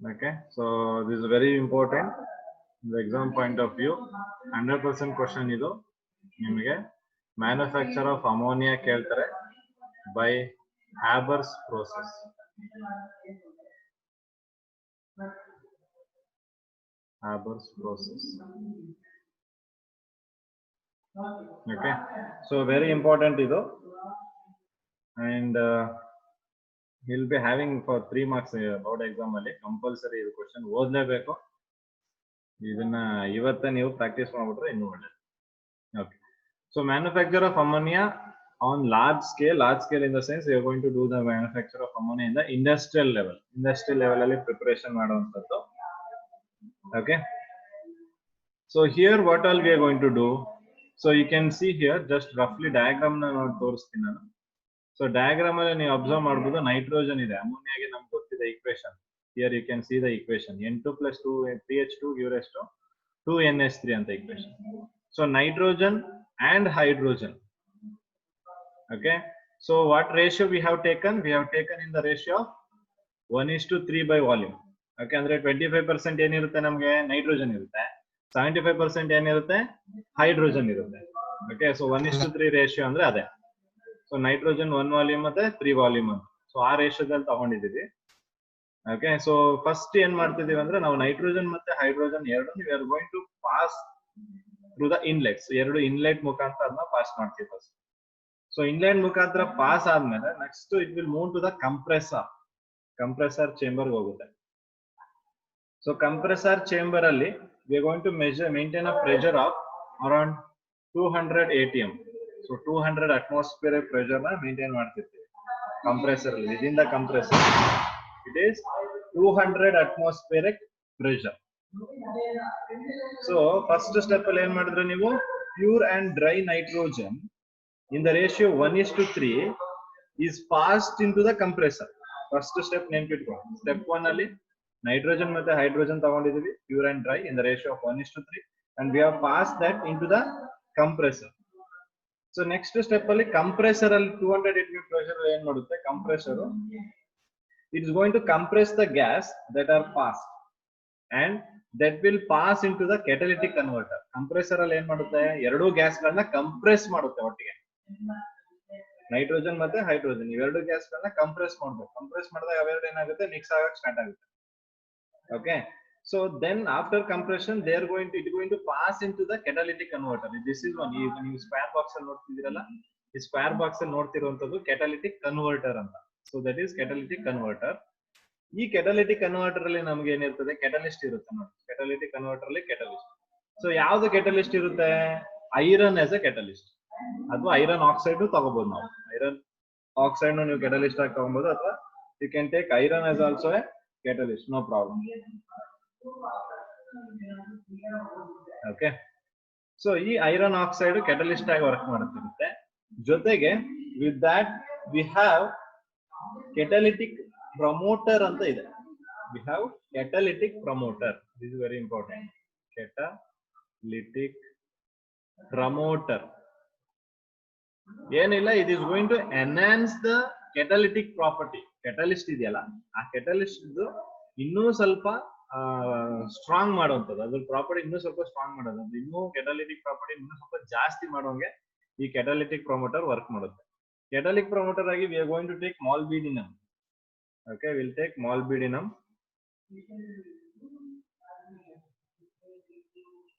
Okay, so this is very important in the exam point of view. 100% question idu nimage manufacture of ammonia keltare by Habers process. Habers process. Okay, so very important idu, and he'll be having for 3 marks board exam ಅಲ್ಲಿ compulsory ಇದು question ಓದಲೇಬೇಕು. ಇದನ್ನ ಇವತ್ತೇ ನೀವು practice ಮಾಡ್ಬಿಟ್ರೆ ಇನ್ನೂ ಒಳ್ಳೆಯದು. Okay, so manufacture of ammonia on large scale in the sense we are going to do the manufacture of ammonia in the industrial level ಅಲ್ಲಿ preparation ಮಾಡುವಂತದ್ದು. Okay, so here what all we are going to do, so you can see here just roughly diagram na ನೋಡಿ ತೋರಿಸ್ತೀನಿ ನಾನು. So diagram ಅಲ್ಲಿ ನೀವು observe ಮಾಡಬಹುದು, nitrogen ಇದೆ, ಅಮೋನಿಯಾಗೆ ನಮ್ಗೆ ಗೊತ್ತಿದೆ equation. Here you can see the equation, N2 plus 2 3H2 gives rise to 2NH3 ಅಂತ equation. So nitrogen and hydrogen. Okay, so what ratio we have taken? We have taken in the ratio of 1:3 by volume. Okay, ಅಂದ್ರೆ 25% ಏನಿರುತ್ತೆ ನಮಗೆ nitrogen ಇರುತ್ತೆ, 75% ಏನಿರುತ್ತೆ hydrogen ಇರುತ್ತೆ. Okay, so 1:3 ratio ಅಂದ್ರೆ ಅದೇ. So nitrogen 1 volume ಮತ್ತೆ 3 ವಾಲ್ಯೂಮ್ ಅಂತ, ಸೊ ಆ ರೇಷಿಯೋದಲ್ಲಿ ತಗೊಂಡಿದ್ದೀವಿ. ಓಕೆ, ಸೊ ಫಸ್ಟ್ ಏನ್ ಮಾಡ್ತಿದೀವಿ ಅಂದ್ರೆ ನಾವು ನೈಟ್ರೋಜನ್ ಮತ್ತೆ ಹೈಡ್ರೋಜನ್ ಎರಡು we are going to pass through the inlets. ಎರಡು ಇನ್ಲೆಟ್ ಮುಖಾಂತರ ಅದನ್ನ ಪಾಸ್ ಮಾಡ್ತೀವಿ ಫಸ್ಟ್. ಸೊ ಇನ್ಲೆಟ್ ಮುಖಾಂತರ ಪಾಸ್ ಆದ್ಮೇಲೆ next it will move to the compressor chamber ಹೋಗುತ್ತೆ. ಸೊ ಕಂಪ್ರೆಸರ್ ಚೇಂಬರ್ ಅಲ್ಲಿ we are going to maintain a pressure of around 200 ATM. ಸೊ 200 atmospheric pressure na maintain ಮಾಡ್ತಿರ್ತೀವಿ ಕಂಪ್ರೆಸರ್ ಅಲ್ಲಿ. within the compressor it is 200 atmospheric pressure. so first step ಅಲ್ಲಿ ಏನ್ ಮಾಡಿದ್ರೆ ನೀವು pure and dry nitrogen in the ratio 1:3 is passed into the compressor. first step ನೆನಪಿಟ್ಕೊಳ್ಳಿ. step 1 ಅಲ್ಲಿ nitrogen ಮತ್ತೆ hydrogen ತಗೊಂಡಿದೀವಿ pure and dry in the ratio of 1:3 and we have passed that into the compressor. So next step ಅಲ್ಲಿ compressor ಅಲ್ಲಿ 200 atm pressure ಏನ್ ಮಾಡುತ್ತೆ compressor, it is going to compress the gas that are pass and that will pass into the catalytic converter. Compressor ಅಲ್ಲಿ ಏನ್ ಮಾಡುತ್ತೆ ಎರಡು gas ಗಳನ್ನ compress ಮಾಡುತ್ತೆ ಒಟ್ಟಿಗೆ, ನೈಟ್ರೋಜನ್ ಮತ್ತೆ ಹೈಡ್ರೋಜನ್ ಇವೆರಡು ಗ್ಯಾಸ್ ಗಳನ್ನ ಕಂಪ್ರೆಸ್ ಮಾಡ್ಬೇಕು. ಕಂಪ್ರೆಸ್ ಮಾಡಿದಾಗ ಅವೆರಡು ಏನಾಗುತ್ತೆ ಮಿಕ್ಸ್ ಆಗಕ್ಕೆ ಸ್ಟಾರ್ಟ್ ಆಗುತ್ತೆ. Okay, so then after compression they are going to pass into the catalytic converter. this is one ನೀವು ಸ್ಕ್ವೇರ್ ಬಾಕ್ಸ್ ಅಲ್ಲಿ ನೋಡ್ತಿದ್ದೀರಲ್ಲ, ಈ ಸ್ಕ್ವೇರ್ ಬಾಕ್ಸ್ ಅಲ್ಲಿ ನೋಡ್ತಿರುವಂತದ್ದು catalytic converter ಅಂತ. so that is catalytic converter. ಈ catalytic converter ಅಲ್ಲಿ ನಮಗೆ ಏನಿರ್ತದೆ catalyst ಇರುತ್ತೆ ನೋಡಿ. catalytic converter ಅಲ್ಲಿ catalyst. so ಯಾವುದು catalyst ಇರುತ್ತೆ? ಐರನ್ ಆಸ್ ಎ catalyst ಅಥವಾ ಐರನ್ ಆಕ್ಸೈಡ್ ತಗೋಬಹುದು ನಾವು. ಐರನ್ ಆಕ್ಸೈಡ್ ನೀವು catalyst ಆಗಿ ತಗೋಬಹುದು, ಅಥವಾ you can take iron as also a catalyst, no problem. Okay, so ಈ ಐರನ್ ಆಕ್ಸೈಡ್ ಕೆಟಲಿಸ್ಟ್ ಆಗಿ ವರ್ಕ್ ಮಾಡುತ್ತಿರುತ್ತೆ. ಜೊತೆಗೆ with that we have catalytic promoter ಅಂತ ಇದೆ. We have catalytic promoter, this is very important. Catalytic promoter ಏನಿಲ್ಲ, it is going to enhance the catalytic property. Catalyst ಇದೆಯಲ್ಲ, ಆ catalyst ಇನ್ನೂ ಸ್ವಲ್ಪ ಸ್ಟ್ರಾಂಗ್ ಮಾಡುವಂಥದ್ದು, ಅದ್ರ ಪ್ರಾಪರ್ಟಿ ಇನ್ನೂ ಸ್ವಲ್ಪ ಸ್ಟ್ರಾಂಗ್ ಮಾಡೋದು, ಇನ್ನೂ ಕೆಟಲಿಟಿಕ್ ಪ್ರಾಪರ್ಟಿ ಇನ್ನೂ ಸ್ವಲ್ಪ ಜಾಸ್ತಿ ಮಾಡೋಂಗೆ ಈ ಕೆಟಲಿಟಿಕ್ ಪ್ರಮೋಟರ್ ವರ್ಕ್ ಮಾಡುತ್ತೆ. ಕೆಟಲಿಕ್ ಪ್ರಮೋಟರ್ ಆಗಿ we are going to take molybdenum. Okay, will take molybdenum.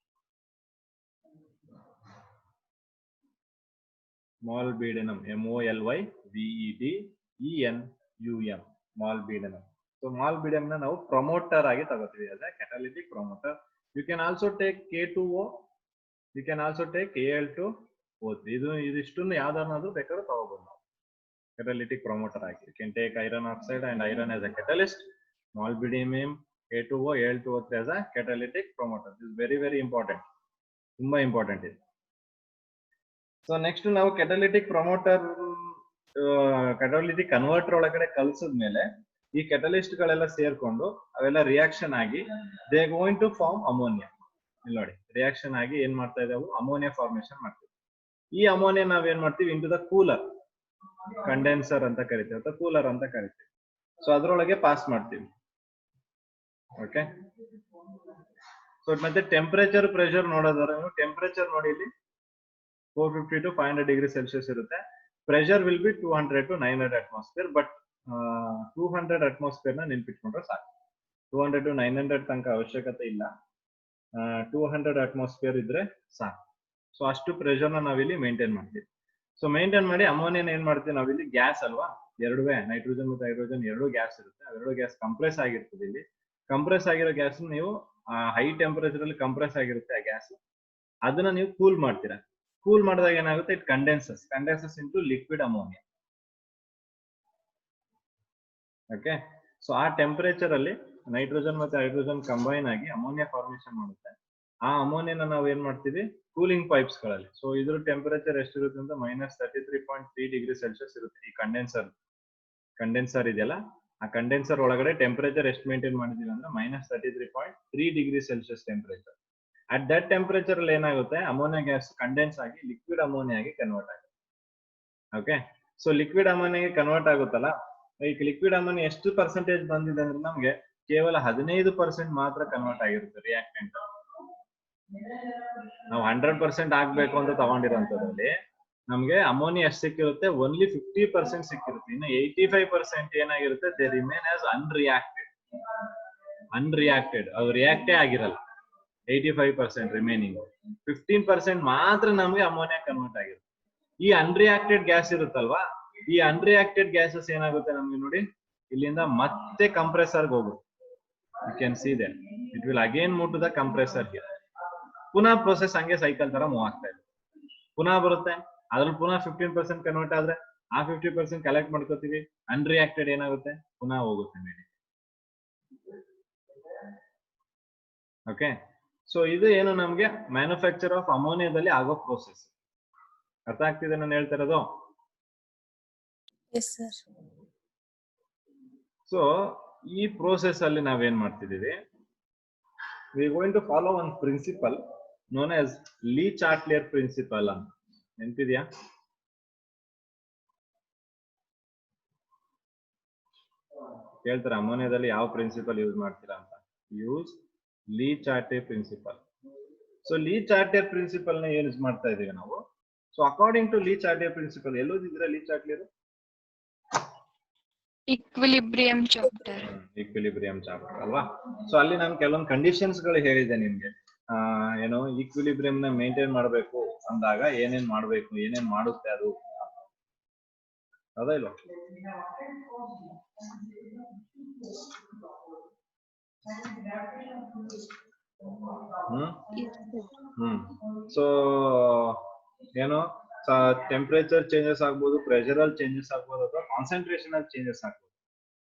Molybdenum MOLYBEDENUM molybdenum. So molybdenum ನ ನಾವು ಪ್ರಮೋಟರ್ ಆಗಿ ತಗೋತೀವಿ ಅದೇ catalytic promoter. You can also take K2O, you can also take Al2O3. ಇದಿಷ್ಟನ್ನು ಯಾವ್ದಾದ್ರು ಬೇಕಾದ್ರೂ ತಗೋಬಹುದು ನಾವು ಕೆಟಲಿಟಿಕ್ ಪ್ರಮೋಟರ್ ಆಗಿ. You can take iron oxide and iron as a catalyst, molybdenum K2O Al2O3 as a catalytic promoter. This very very important, ತುಂಬಾ important ಇದೆ. So next ನಾವು catalytic promoter catalytic converter ಒಳಗಡೆ ಕಲ್ಸಿದ್ಮೇಲೆ ಈ ಕೆಟಲಿಸ್ಟ್ ಗಳೆಲ್ಲ ಸೇರ್ಕೊಂಡು ಅವೆಲ್ಲ ರಿಯಾಕ್ಷನ್ ಆಗಿ they going to form ammonia. ಇಲ್ಲಿ ನೋಡಿ, ರಿಯಾಕ್ಷನ್ ಆಗಿ ಏನ್ ಮಾಡ್ತಾ ಇದಾವೆ, ಅಮೋನಿಯಾ ಫಾರ್ಮೇಶನ್ ಮಾಡ್ತೀವಿ. ಈ ಅಮೋನಿಯಾ ನಾವ್ ಏನ್ ಮಾಡ್ತೀವಿ ಇಂಟು ದ ಕೂಲರ್, ಕಂಡೆನ್ಸರ್ ಅಂತ ಕರಿತೀವಿ ಅಥವಾ ಕೂಲರ್ ಅಂತ ಕರಿತೀವಿ. ಸೊ ಅದ್ರೊಳಗೆ ಪಾಸ್ ಮಾಡ್ತೀವಿ. ಓಕೆ. ಸೊ ಮತ್ತೆ ಟೆಂಪರೇಚರ್ ಪ್ರೆಷರ್ ನೋಡೋದಾದ್ರೆ ನೀವು ಟೆಂಪರೇಚರ್ ನೋಡಿ ಇಲ್ಲಿ 450 to 500 ಡಿಗ್ರಿ ಸೆಲ್ಸಿಯಸ್ ಇರುತ್ತೆ. Pressure will be 200 to 900 atmosphere. But 200 atmosphere ನ ನೆನ್ಪಿಟ್ಕೊಂಡ್ರೆ ಸಾಕು. 200 to 900 ತನಕ ಅವಶ್ಯಕತೆ ಇಲ್ಲ. 200 ಅಟ್ಮಾಸ್ಫಿಯರ್ ಇದ್ರೆ ಸಾಕು. ಸೊ ಅಷ್ಟು ಪ್ರೆಷರ್ ನ ನಾವಿಲ್ಲಿ ಮೇಂಟೈನ್ ಮಾಡ್ತೀವಿ. ಸೊ ಮೇಂಟೈನ್ ಮಾಡಿ ಅಮೋನಿಯನ್ ಏನ್ ಮಾಡ್ತೀವಿ ನಾವಿಲ್ಲಿ ಗ್ಯಾಸ್ ಅಲ್ವಾ, ಎರಡುವೇ ನೈಟ್ರೋಜನ್ ಮತ್ತು ಹೈಡ್ರೋಜನ್ ಎರಡು ಗ್ಯಾಸ್ ಇರುತ್ತೆ. ಎರಡು ಗ್ಯಾಸ್ ಕಂಪ್ರೆಸ್ ಆಗಿರ್ತದೆ. ಇಲ್ಲಿ ಕಂಪ್ರೆಸ್ ಆಗಿರೋ ಗ್ಯಾಸ್ ನೀವು ಹೈ ಟೆಂಪರೇಚರ್ ಅಲ್ಲಿ ಕಂಪ್ರೆಸ್ ಆಗಿರುತ್ತೆ ಆ ಗ್ಯಾಸ್. ಅದನ್ನ ನೀವು ಕೂಲ್ ಮಾಡ್ತೀರಾ. ಕೂಲ್ ಮಾಡಿದಾಗ ಏನಾಗುತ್ತೆ, it condenses into liquid ammonia. Okay. So ಆ ಟೆಂಪರೇಚರ್ ಅಲ್ಲಿ ನೈಟ್ರೋಜನ್ ಮತ್ತೆ ಹೈಡ್ರೋಜನ್ ಕಂಬೈನ್ ಆಗಿ ಅಮೋನಿಯಾ ಫಾರ್ಮೇಶನ್ ಮಾಡುತ್ತೆ. ಆ ಅಮೋನಿಯಾನ ನಾವು ಏನ್ ಮಾಡ್ತೀವಿ, ಕೂಲಿಂಗ್ ಪೈಪ್ಸ್ ಗಳಲ್ಲಿ. ಸೊ ಇದ್ರ ಟೆಂಪರೇಚರ್ ಎಷ್ಟಿರುತ್ತೆ ಅಂತ -33.3 ಡಿಗ್ರಿ ಸೆಲ್ಸಿಯಸ್ ಇರುತ್ತೆ. ಈ ಕಂಡೆನ್ಸರ್ ಇದೆಯಲ್ಲ, ಆ ಕಂಡೆನ್ಸರ್ ಒಳಗಡೆ ಟೆಂಪರೇಚರ್ ಎಷ್ಟು ಮೇಂಟೈನ್ ಮಾಡಿದೀವಿ ಅಂದ್ರೆ -33.3 degree Celsius temperature. At that temperature ಅಲ್ಲಿ ಏನಾಗುತ್ತೆ, ಅಮೋನಿಯಾ ಗ್ಯಾಸ್ ಕಂಡೆನ್ಸ್ ಆಗಿ ಲಿಕ್ವಿಡ್ ಅಮೋನಿಯಾ ಆಗಿ ಕನ್ವರ್ಟ್ ಆಗುತ್ತೆ. ಓಕೆ. ಸೊ ಲಿಕ್ವಿಡ್ ಅಮೋನಿಯಾಗೆ ಕನ್ವರ್ಟ್ ಆಗುತ್ತಲ್ಲ, ಈಗ ಲಿಕ್ವಿಡ್ ಅಮೋನಿಯಾ ಎಷ್ಟು ಪರ್ಸೆಂಟೇಜ್ ಬಂದಿದೆ ಅಂದ್ರೆ ನಮ್ಗೆ ಕೇವಲ 15% ಮಾತ್ರ ಕನ್ವರ್ಟ್ ಆಗಿರುತ್ತೆ ರಿಯಾಕ್ಟೆಂಟ್. ನಾವು 100% ಆಗ್ಬೇಕು ಅಂತ ತಗೊಂಡಿರೋಂಥದ್ರಲ್ಲಿ ನಮ್ಗೆ ಅಮೋನಿಯಾ ಎಷ್ಟು ಸಿಕ್ಕಿರುತ್ತೆ, ಓನ್ಲಿ 50% ಸಿಕ್ಕಿರುತ್ತೆ. ಇನ್ನು 85% ಏನಾಗಿರುತ್ತೆ, ದೇ ರಿಮೇನ್ ಆಸ್ ಅನ್ರಿಯಾಕ್ಟೆಡ್. ಅದು ರಿಯಾಕ್ಟೇ ಆಗಿರಲ್ಲ. 85% ರಿಮೈನಿಂಗ್ 15% ಮಾತ್ರ ನಮ್ಗೆ ಅಮೋನಿಯಾ ಕನ್ವರ್ಟ್ ಆಗಿರುತ್ತೆ. ಈ ಅನ್ರಿಯಾಕ್ಟೆಡ್ ಗ್ಯಾಸ್ ಇರುತ್ತಲ್ವಾ, ಈ ಅನ್ರಿಯಾಕ್ಟೆಡ್ ಗ್ಯಾಸಸ್ ಏನಾಗುತ್ತೆ ನಮ್ಗೆ ನೋಡಿ, ಇಲ್ಲಿಂದ ಮತ್ತೆ ಕಂಪ್ರೆಸರ್ಗೆ ಹೋಗುತ್ತೆ. You can see that it will again move to the compressor here. ಪುನಃ ಪ್ರೊಸೆಸ್ ಹಂಗೆ ಸೈಕಲ್ ತರ ಮೂವ್ ಆಗ್ತಾ ಇದೆ. ಪುನಃ ಬರುತ್ತೆ, ಅದ್ರಲ್ಲಿ ಪುನಃ 15% ಕನ್ವರ್ಟ್ ಆದ್ರೆ ಆ 50% ಕಲೆಕ್ಟ್ ಮಾಡ್ಕೋತೀವಿ. ಅನ್ರಿಯಾಕ್ಟೆಡ್ ಏನಾಗುತ್ತೆ, ಪುನಃ ಹೋಗುತ್ತೆ ಮೇಲೆ. ಓಕೆ. ಸೊ ಇದು ಏನು ನಮ್ಗೆ ಮ್ಯಾನುಫ್ಯಾಕ್ಚರ್ ಆಫ್ ಅಮೋನಿಯಾದಲ್ಲಿ ಆಗೋ ಪ್ರೋಸೆಸ್. ಅರ್ಥ ಆಗ್ತಿದೆ ನಾನು ಹೇಳ್ತಾ ಇರೋದು? ಸೊ ಈ ಪ್ರೋಸೆಸ್ ಅಲ್ಲಿ ನಾವೇನ್ ಮಾಡ್ತಿದೀವಿ, we are going to follow one principle known as Le Chatelier principle ಅಂತ. ನೆನಪಿದ್ಯಾ? ಹೇಳ್ತಾರೆ ಅಮೋನಿಯಾದಲ್ಲಿ ಯಾವ ಪ್ರಿನ್ಸಿಪಲ್ ಯೂಸ್ ಮಾಡ್ತೀರಾ ಅಂತ. Use Le Chatelier principle. So Le Chatelier principle ನ ಯೂಸ್ ಮಾಡ್ತಾ ಇದೀವಿ ನಾವು. So according to Le Chatelier principle ಎಲ್ಲೋದಿದ್ರೆ ಲೀ-ಚಾಟ್ಲಿಯರ್ ಈಕ್ವಿಲಿಬ್ರಿಯಂ ಚಾಪ್ಟರ್ ಅಲ್ವಾ? ಸೊ ಅಲ್ಲಿ ನಾನು ಕೆಲವೊಂದು ಕಂಡೀಷನ್ಸ್ ಗಳು ಹೇಳಿದೆ ನಿಮ್ಗೆ. ಏನೋ ಈಕ್ವಿಲಿಬ್ರಿಯಂ ನ ಮೇಂಟೈನ್ ಮಾಡಬೇಕು ಅಂದಾಗ ಏನೇನ್ ಮಾಡ್ಬೇಕು, ಏನೇನ್ ಮಾಡುತ್ತೆ ಅದು, ಹೌದಾ ಇಲ್ವಾ? ಸೊ ಏನೋ ಟೆಂಪರೇಚರ್ ಚೇಂಜಸ್ ಆಗ್ಬೋದು, ಪ್ರೆಷರ್ ಅಲ್ಲಿ ಚೇಂಜಸ್ ಆಗ್ಬೋದು, ಅಥವಾ ಕಾನ್ಸಂಟ್ರೇಷನ್ ಅಲ್ಲಿ ಚೇಂಜಸ್ ಆಗ್ಬೋದು.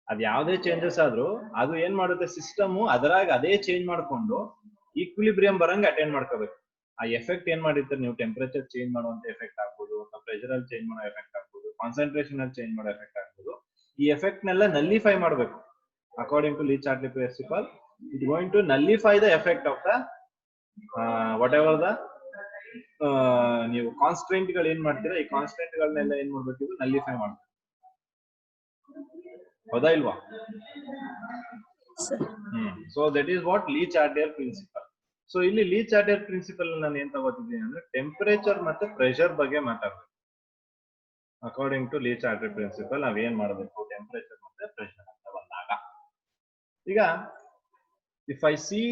ಅದ್ ಯಾವ್ದೇ ಚೇಂಜಸ್ ಆದ್ರೂ ಅದು ಏನ್ ಮಾಡುತ್ತೆ, ಸಿಸ್ಟಮ್ ಅದರಾಗ ಅದೇ ಚೇಂಜ್ ಮಾಡ್ಕೊಂಡು ಈಕ್ವಿಲಿಬ್ರಿಯಂ ಬರಂಗ್ ಅಟೆಂಡ್ ಮಾಡ್ಕೋಬೇಕು. ಆ ಎಫೆಕ್ಟ್ ಏನ್ ಮಾಡಿರ್ತಾರೆ ನೀವು, ಟೆಂಪರೇಚರ್ ಚೇಂಜ್ ಮಾಡುವಂತ ಎಫೆಕ್ಟ್ ಆಗ್ಬೋದು, ಪ್ರೆಷರ್ ಅಲ್ಲಿ ಚೇಂಜ್ ಮಾಡೋ ಎಫೆಕ್ಟ್ ಆಗ್ಬೋದು, ಕಾನ್ಸಂಟ್ರೇಷನ್ ಅಲ್ಲಿ ಚೇಂಜ್ ಮಾಡೋ ಎಫೆಕ್ಟ್ ಆಗ್ಬೋದು. ಈ ಎಫೆಕ್ಟ್ ನೆಲ್ಲ ನಲ್ಲಿಫೈ ಮಾಡ್ಬೇಕು. According to Le Chatelier principle, it going to nullify the effect of the whatever the ನೀವು ಕಾನ್ಸ್ಟೆಂಟ್ ಗಳು ಏನ್ ಮಾಡ್ತೀರಾ, ಈ ಕಾನ್ಸ್ಟೆಂಟ್ ಗಳನ್ನೆಲ್ಲ ಏನ್ ಮಾಡ್ಬೇಕು, ಇದು ನಲ್ಲಿಫೈ ಮಾಡ್ಬೇಕು. ಹೌದಾ ಇಲ್ವಾ? So that is what Le Chatelier principle. So ಇಲ್ಲಿ ಲೀ-ಚಾಟ್ಲಿಯರ್ ಪ್ರಿನ್ಸಿಪಲ್ ನಾನು ಏನ್ ತಗೋತಿದ್ದೀನಿ ಅಂದ್ರೆ ಟೆಂಪರೇಚರ್ ಮತ್ತೆ ಪ್ರೆಷರ್ ಬಗ್ಗೆ ಮಾತಾಡ್ಬೇಕು. ಅಕಾರ್ಡಿಂಗ್ ಟು ಲೀ-ಚಾಟ್ಲಿಯರ್ ಪ್ರಿನ್ಸಿಪಲ್ ನಾವ್ ಏನ್ ಮಾಡಬೇಕು, ಟೆಂಪರೇಚರ್ ಮತ್ತೆ ಪ್ರೆಷರ್ ಅಂತ ಬಂದಾಗ. ಈಗ if I C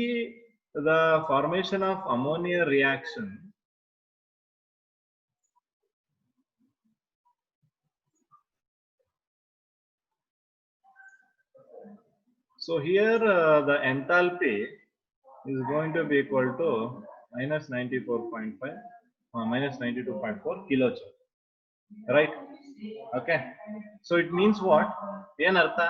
the formation of ammonia reaction, so here the enthalpy is going to be equal to -94.5 -92.4 kilojoule, right? Okay. So it means what? Yen artha?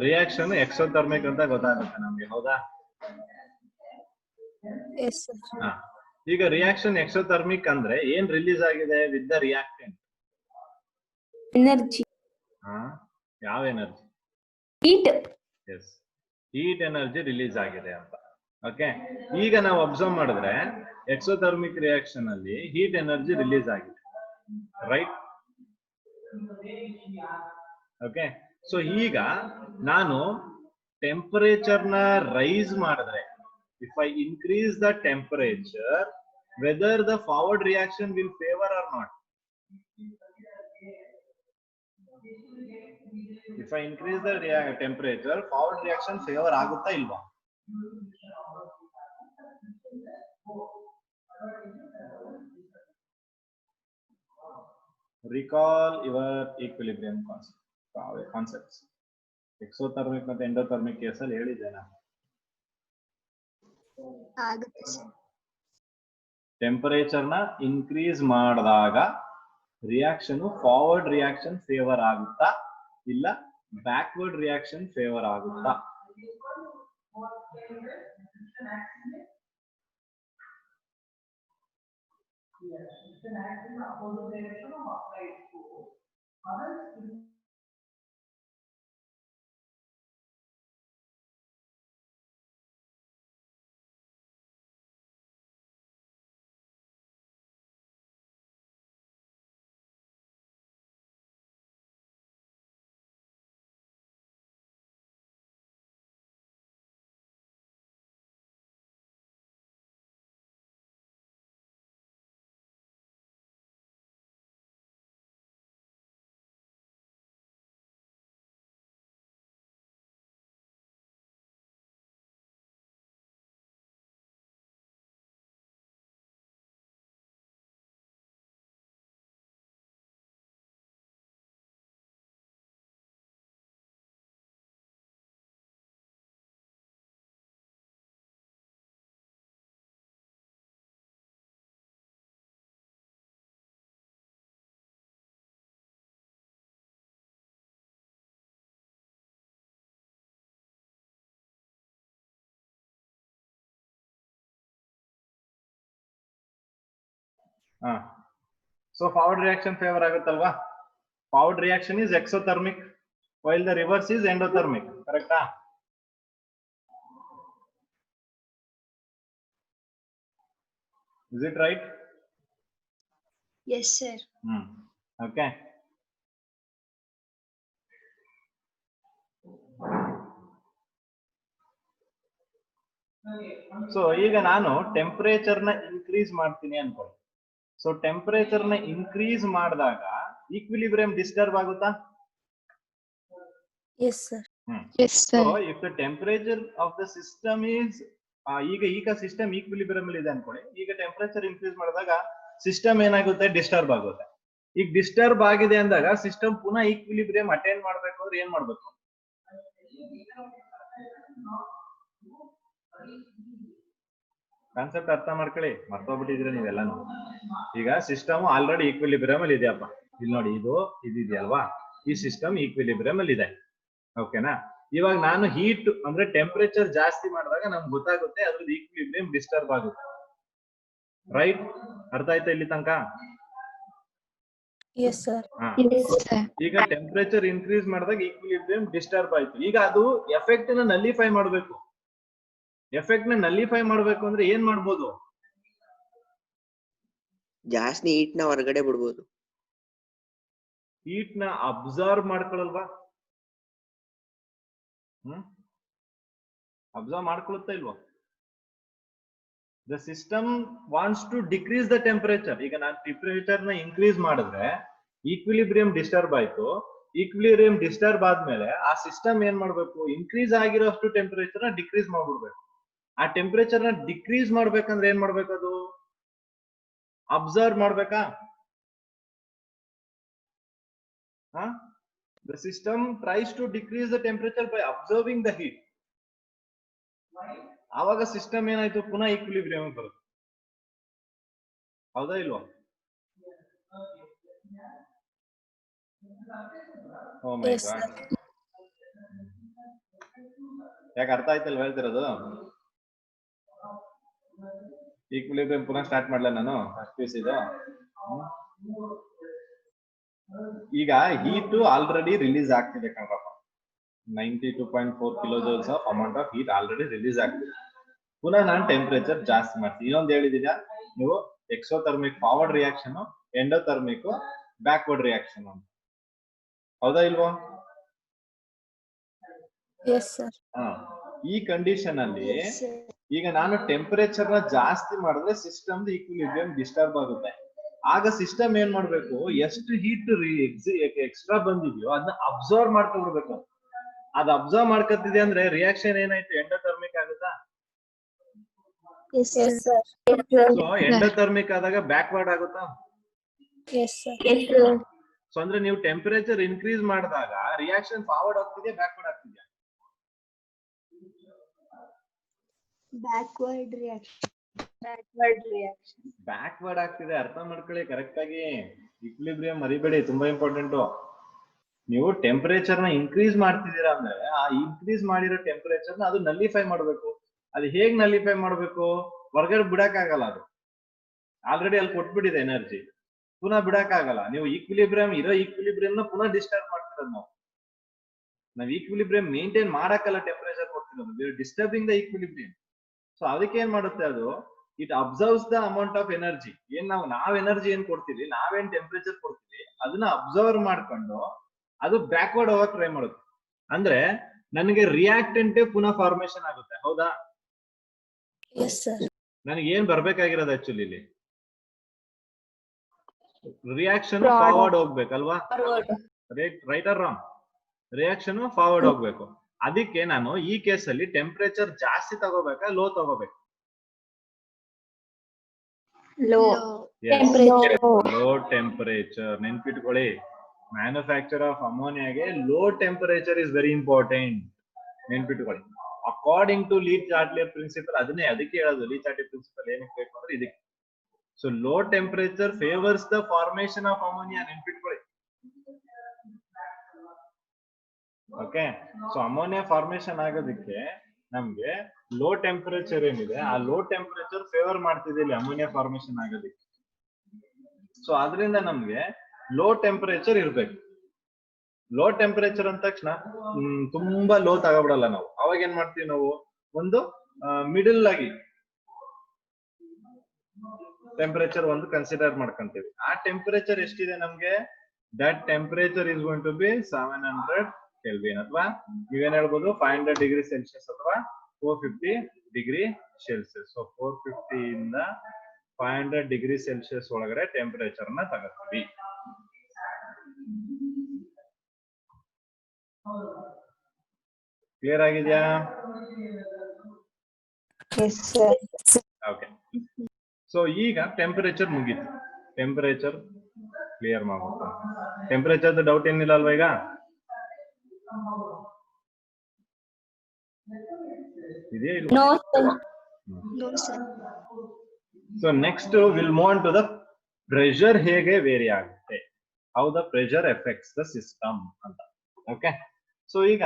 Reaction exothermic ಅಂತ ಗೊತ್ತಾಗುತ್ತೆ ನಮ್ಗೆ, ಹೌದಾ? ಈಗ reaction exothermic ಅಂದ್ರೆ ಏನ್ release ಆಗಿದೆ with the reactant? Energy. ಯಾವ energy? Heat. Yes, heat energy release ಆಗಿದೆ ಅಂತ. ಓಕೆ, ಈಗ ನಾವು ಅಬ್ಸರ್ವ್ ಮಾಡಿದ್ರೆ ಎಕ್ಸೋಥರ್ಮಿಕ್ ರಿಯಾಕ್ಷನ್ ಅಲ್ಲಿ ಹೀಟ್ ಎನರ್ಜಿ ರಿಲೀಸ್ ಆಗಿದೆ, ರೈಟ್? ಓಕೆ, ಸೊ ಈಗ ನಾನು ಟೆಂಪರೇಚರ್ ನ ರೈಸ್ ಮಾಡಿದ್ರೆ, if I increase the temperature, whether the forward reaction will favour or not? If I increase the temperature, forward reaction favor ಆಗುತ್ತಾ ಇಲ್ವಾ? Recall your equilibrium concepts. Exothermic ಮತ್ತು endothermic ಕೇಸಲ್ಲಿ ಹೇಳಿದ್ದೆ ನಾನು. ಟೆಂಪರೇಚರ್ ನ ಇನ್ಕ್ರೀಸ್ ಮಾಡಿದಾಗ ರಿಯಾಕ್ಷನ್ ಫಾರ್ವರ್ಡ್ ರಿಯಾಕ್ಷನ್ ಫೇವರ್ ಆಗುತ್ತಾ ಇಲ್ಲ ಬ್ಯಾಕ್ವರ್ಡ್ ರಿಯಾಕ್ಷನ್ ಫೇವರ್ ಆಗುತ್ತಾ? So forward reaction favor ಆಗುತ್ತಲ್ವಾ? Forward reaction is exothermic while the reverse is endothermic, correct? Is it right? Yes, sir. Okay. So ಈಗ ನಾನು ಟೆಂಪರೇಚರ್ ನ increase ಮಾಡ್ತೀನಿ ಅನ್ಕೊಳ್ಳಿ. So temperature ನ increase ಮಾಡಿದಾಗ ಈಕ್ವಿಲಿಬ್ರಿಯಂ ಡಿಸ್ಟರ್ಬ್ ಆಗುತ್ತಾ? Yes, sir. Yes, sir. So if the temperature of the system is ಈಗ system equilibrium ಅಲ್ಲಿ ಇದೆ ಅನ್ಕೊಳ್ಳಿ. ಈಗ ಟೆಂಪರೇಚರ್ ಇನ್ಕ್ರೀಸ್ ಮಾಡಿದಾಗ ಸಿಸ್ಟಮ್ ಏನಾಗುತ್ತೆ? ಡಿಸ್ಟರ್ಬ್ ಆಗುತ್ತೆ. ಈಗ ಡಿಸ್ಟರ್ಬ್ ಆಗಿದೆ ಅಂದಾಗ ಸಿಸ್ಟಮ್ ಪುನಃ ಈಕ್ವಿಲಿಬ್ರಿಯಂ ಅಟೈನ್ ಮಾಡ್ಬೇಕು ಅಂದ್ರೆ ಏನ್ ಮಾಡ್ಬೇಕು? ಕಾನ್ಸೆಪ್ಟ್ ಅರ್ಥ ಮಾಡ್ಕೊಳ್ಳಿ, ಮರ್ತೋಗ್ಬಿಟ್ಟಿದ್ರೆ ನೀವೆಲ್ಲಾನು. ಈಗ ಸಿಸ್ಟಮ್ ಆಲ್ರೆಡಿ ಈಕ್ವಿಲಿಬ್ರಿಯಂ ಅಲ್ಲಿ ಇದೆಯಪ್ಪ, ಇಲ್ಲಿ ನೋಡಿ ಇದು ಇದೆಯಲ್ವಾ, ಈ ಸಿಸ್ಟಮ್ ಈಕ್ವಿಲಿಬ್ರಿಯಂ ಅಲ್ಲಿ ಇದೆ, ಓಕೆನಾ? ಇವಾಗ ನಾನು ಹೀಟ್ ಅಂದ್ರೆ ಟೆಂಪರೇಚರ್ ಜಾಸ್ತಿ ಮಾಡಿದಾಗ ನಮ್ಗೆ ಗೊತ್ತಾಗುತ್ತೆ ಅದ್ರದ್ದು ಈಕ್ವಿಲಿಬ್ರಿಯಂ ಡಿಸ್ಟರ್ಬ್ ಆಗುತ್ತೆ, ರೈಟ್? ಅರ್ಥ ಆಯ್ತಾ ಇಲ್ಲಿ ತನಕ? Yes, sir. ಈಗ ಟೆಂಪರೇಚರ್ ಇನ್ಕ್ರೀಸ್ ಮಾಡಿದಾಗ ಈಕ್ವಿಲಿಬ್ರಿಯಂ ಡಿಸ್ಟರ್ಬ್ ಆಯ್ತು. ಈಗ ಅದು ಎಫೆಕ್ಟ್ ನ ನಲ್ಲಿಫೈ ಮಾಡಬೇಕು. ಎಫೆಕ್ಟ್ ನ ನಲ್ಲಿಫೈ ಮಾಡಬೇಕು ಅಂದ್ರೆ ಏನ್ ಮಾಡ್ಬೋದು? ಜಾಸ್ತಿ ಹೀಟ್ ನ ಹೊರಗಡೆ ಬಿಡ್ಬೋದು. ಹೀಟ್ ನ ಅಬ್ಸರ್ವ್ ಮಾಡ್ಕೊಳಲ್ವಾ? ಅಬ್ಸರ್ವ್ ಮಾಡ್ಕೊಳುತ್ತಾ ಇಲ್ವಾ? The system wants to decrease the temperature. ಈಗ ನಾನು ಟೆಂಪರೇಚರ್ ನ ಇನ್ಕ್ರೀಸ್ ಮಾಡಿದ್ರೆ ಈಕ್ವಿಲಿಬ್ರಿಯಂ ಡಿಸ್ಟರ್ಬ್ ಆಯ್ತು. ಈಕ್ವಿಲಿಬ್ರಿಯಂ ಡಿಸ್ಟರ್ಬ್ ಆದ್ಮೇಲೆ ಆ ಸಿಸ್ಟಮ್ ಏನ್ ಮಾಡ್ಬೇಕು? ಇನ್ಕ್ರೀಸ್ ಆಗಿರೋಷ್ಟು ಟೆಂಪರೇಚರ್ ನ ಡಿಕ್ರೀಸ್ ಮಾಡ್ಬಿಡ್ಬೇಕು. ಆ ಟೆಂಪರೇಚರ್ ನ ಡಿಕ್ರೀಸ್ ಮಾಡ್ಬೇಕಂದ್ರೆ ಏನ್ ಮಾಡ್ಬೇಕು? ಅದು ಅಬ್ಸರ್ವ್ ಮಾಡ್ಬೇಕಾ? The system tries to decrease the temperature by observing the heat. ಆವಾಗ ಸಿಸ್ಟಮ್ ಏನಾಯ್ತು? ಪುನಃ ಈಕ್ವಿಲಿಬ್ರಿಯಂ ಬರುತ್ತೆ, ಹೌದಾ ಇಲ್ವಾ? ಓ ಮೈ ಗಾಡ್, ಯಾಕೆ ಅರ್ಥ ಆಯ್ತಲ್ವ ಹೇಳ್ತಿರೋದು? ಈಕ್ವಿಲಿಬ್ರಿಯಂ ಪುನಃ ಸ್ಟಾರ್ಟ್ ಮಾಡ್ಲಾ ನಾನು? ಫಸ್ಟ್ ಪೀಸ್ ಇದು. ಈಗ ಹೀಟ್ ಆಲ್ರೆಡಿ ರಿಲೀಸ್ ಆಗ್ತಿದೆ ಕಣ್ರಪ್ಪ. 92.4 kilojoules of amount of heat already release ಆಗ್ತಿದೆ. ಪುನಃ ನಾನು ಟೆಂಪರೇಚರ್ ಜಾಸ್ತಿ ಮಾಡ್ತೀನಿ. ಇನ್ನೊಂದು ಹೇಳಿದೀರಾ ನೀವು exothermic forward reaction, endothermic backward reaction ಅಂತ. ಹೌದಾ ಇಲ್ವೋ? ಈ ಕಂಡೀಷನ್ ಅಲ್ಲಿ Yes, sir. ಈಗ ನಾನು ಟೆಂಪರೇಚರ್ ನ ಜಾಸ್ತಿ ಮಾಡಿದ್ರೆ ಸಿಸ್ಟಮ್ ಈಕ್ವಿಲಿಬ್ರಿಯಂ ಡಿಸ್ಟರ್ಬ್ ಆಗುತ್ತೆ. ಆಗ ಸಿಸ್ಟಮ್ ಏನ್ ಮಾಡ್ಬೇಕು, ಎಷ್ಟು ಹೀಟ್ ಎಕ್ಸ್ಟ್ರಾ ಬಂದಿದೆಯೋ ಅದನ್ನ ಅಬ್ಸರ್ವ್ ಮಾಡ್ಕೊಬಿಡ್ಬೇಕು. ಅದ್ ಅಬ್ಸರ್ವ್ ಮಾಡ್ಕೊತಿದೆ ಅಂದ್ರೆ ರಿಯಾಕ್ಷನ್ ಏನಾಯ್ತು, ಎಂಡೋಥರ್ಮಿಕ್ ಆಗುತ್ತಾ? Yes, sir. ಸೊ ಎಂಡೋಥರ್ಮಿಕ್ ಆದಾಗ ಬ್ಯಾಕ್ವರ್ಡ್ ಆಗುತ್ತಾ? Yes, sir. ಸೊ ಅಂದ್ರೆ ನೀವು ಟೆಂಪರೇಚರ್ ಇನ್ಕ್ರೀಸ್ ಮಾಡಿದಾಗ ರಿಯಾಕ್ಷನ್ ಫಾರ್ವರ್ಡ್ ಆಗ್ತಿದೆ, ಬ್ಯಾಕ್ವರ್ಡ್ ಆಗ್ತಿದೆ? Backward reaction. ಬ್ಯಾಕ್ವರ್ಡ್ ಆಗ್ತಿದೆ. ಅರ್ಥ ಮಾಡ್ಕೊಳ್ಳಿ ಕರೆಕ್ಟ್ ಆಗಿ. ಈಕ್ವಿಲಿಬ್ರಿಯಂ ಮರಿಬೇಡಿ, ತುಂಬಾ ಇಂಪಾರ್ಟೆಂಟ್. ನೀವು ಟೆಂಪರೇಚರ್ ನ ಇನ್ಕ್ರೀಸ್ ಮಾಡ್ತಿದ್ದೀರಾ ಅಂದ್ರೆ ಆ ಇನ್ಕ್ರೀಸ್ ಮಾಡಿರೋ ಟೆಂಪರೇಚರ್ ನ ಅದು ನಲ್ಲಿಫೈ ಮಾಡ್ಬೇಕು. ಅದು ಹೇಗ್ ನಲ್ಲಿಫೈ ಮಾಡ್ಬೇಕು? ಹೊರಗಡೆ ಬಿಡಕ್ ಆಗಲ್ಲ, ಅದು ಆಲ್ರೆಡಿ ಅಲ್ಲಿ ಕೊಟ್ಬಿಟ್ಟಿದೆ ಎನರ್ಜಿ, ಪುನಃ ಬಿಡಕ್ ಆಗಲ್ಲ. ನೀವು ಈಕ್ವಿಲಿಬ್ರಿಯಂ ಇರೋ ಈಕ್ವಿಲಿಬ್ರಿಯಂ ನ ಪುನಃ ಡಿಸ್ಟರ್ಬ್ ಮಾಡ್ತಿರೋದು. ನಾವು ಈಕ್ವಿಲಿಬ್ರಿಯಂ ಮೇಂಟೈನ್ ಮಾಡಕ್ಕಲ್ಲ ಟೆಂಪರೇಚರ್ ಕೊಡ್ತಿರೋದು, ಡಿಸ್ಟರ್ಬಿಂಗ್ ದ ಈಕ್ವಿಲಿಬ್ರಿಯಂ. ಸೊ ಅದಕ್ಕೆ ಏನ್ ಮಾಡುತ್ತೆ ಅದು, it absorbs the amount of energy. ಏನ್ ನಾವ್ ಎನರ್ಜಿ ಏನ್ ಕೊಡ್ತೀವಿ, ನಾವೇನ್ ಟೆಂಪರೇಚರ್ ಕೊಡ್ತೀವಿ ಅದನ್ನ ಅಬ್ಸರ್ವ್ ಮಾಡ್ಕೊಂಡು ಅದು ಬ್ಯಾಕ್ವರ್ಡ್ ಹೋಗಕ್ ಟ್ರೈ ಮಾಡುತ್ತೆ. ಅಂದ್ರೆ ನನಗೆ ರಿಯಾಕ್ಟೆಂಟ್ ಪುನಃ ಫಾರ್ಮೇಶನ್ ಆಗುತ್ತೆ. ಹೌದಾ? Yes, sir. ನನಗೆ ಏನ್ ಬರ್ಬೇಕಾಗಿರೋದು ಆಕ್ಚುಲಿ ಇಲ್ಲಿ, ರಿಯಾಕ್ಷನ್ Product. ಫಾರ್ವರ್ಡ್ ಹೋಗ್ಬೇಕಲ್ವಾ? Right or wrong? Reaction forward ಹೋಗ್ಬೇಕು. ಅದಕ್ಕೆ ನಾನು ಈ ಕೇಸಲ್ಲಿ ಟೆಂಪರೇಚರ್ ಜಾಸ್ತಿ ತಗೋಬೇಕಾ, ಲೋ ತಗೋಬೇಕು? Low. Low temperature. ನೆನ್ಪಿಟ್ಕೊಳ್ಳಿ, ಮ್ಯಾನುಫ್ಯಾಕ್ಚರ್ ಆಫ್ ಅಮೋನಿಯಾಗೆ low temperature is very important. ನೆನ್ಪಿಟ್ಕೊಳ್ಳಿ, according to Le Chatelier principle. ಅದಕ್ಕೆ ಹೇಳೋದು ಲೀ ಚಾರ್ಟ್ಲಿಯರ್ ಪ್ರಿನ್ಸಿಪಲ್ ಏನಕ್ಕೆ ಬೇಕು ಅಂದ್ರೆ ಇದಕ್ಕೆ. So low temperature favours the formation of ammonia. ನೆನ್ಪಿಟ್ಕೊಳ್ಳಿ. ಓಕೆ, ಸೊ ಅಮೋನಿಯಾ ಫಾರ್ಮೇಶನ್ ಆಗೋದಕ್ಕೆ ನಮ್ಗೆ ಲೋ ಟೆಂಪರೇಚರ್ ಏನಿದೆ ಆ ಲೋ ಟೆಂಪರೇಚರ್ ಫೇವರ್ ಮಾಡ್ತಿದೆ ಇಲ್ಲಿ ಅಮೋನಿಯಾ ಫಾರ್ಮೇಶನ್ ಆಗೋದಕ್ಕೆ. ಸೊ ಅದರಿಂದ ನಮ್ಗೆ ಲೋ ಟೆಂಪರೇಚರ್ ಇರ್ಬೇಕು. ಲೋ ಟೆಂಪರೇಚರ್ ಅಂದ ತಕ್ಷಣ ತುಂಬಾ ಲೋ ತಗೋಬಿಡಲ್ಲ ನಾವು. ಅವಾಗ ಏನ್ ಮಾಡ್ತೀವಿ ನಾವು, ಒಂದು ಮಿಡಲ್ ಆಗಿ ಟೆಂಪರೇಚರ್ ಒಂದು ಕನ್ಸಿಡರ್ ಮಾಡ್ಕೊಂತೀವಿ. ಆ ಟೆಂಪರೇಚರ್ ಎಷ್ಟಿದೆ ನಮ್ಗೆ, that temperature is going to be 700 kelvin, ಅಥವಾ ನೀವೇನ್ ಹೇಳ್ಬೋದು 500 ಡಿಗ್ರಿ ಸೆಲ್ಸಿಯಸ್ ಅಥವಾ 450 ಡಿಗ್ರಿ ಸೆಲ್ಸಿಯಸ್. ಸೊ 450 ಇಂದ 500 ಡಿಗ್ರಿ ಸೆಲ್ಸಿಯಸ್ ಒಳಗಡೆ ಟೆಂಪರೇಚರ್ ನ ತಗೋತೀವಿ. ಕ್ಲಿಯರ್ ಆಗಿದ್ಯಾ? ಓಕೆ. ಸೊ ಈಗ ಟೆಂಪರೇಚರ್ ಮುಗೀತು. ಟೆಂಪರೇಚರ್ ಕ್ಲಿಯರ್ ಮಾಡ್ಬೇಕು. ಟೆಂಪರೇಚರ್ ಡೌಟ್ ಏನಿಲ್ಲ ಅಲ್ವಾ ಈಗ? ಇದೆಯಾ ಇಲ್ಲ? No, sir. So next will move on to the pressure. ಹೇಗೆ ವೇರಿ ಆಗುತ್ತೆ, how the pressure affects the system ಅಂತ. ಓಕೆ, ಸೊ ಈಗ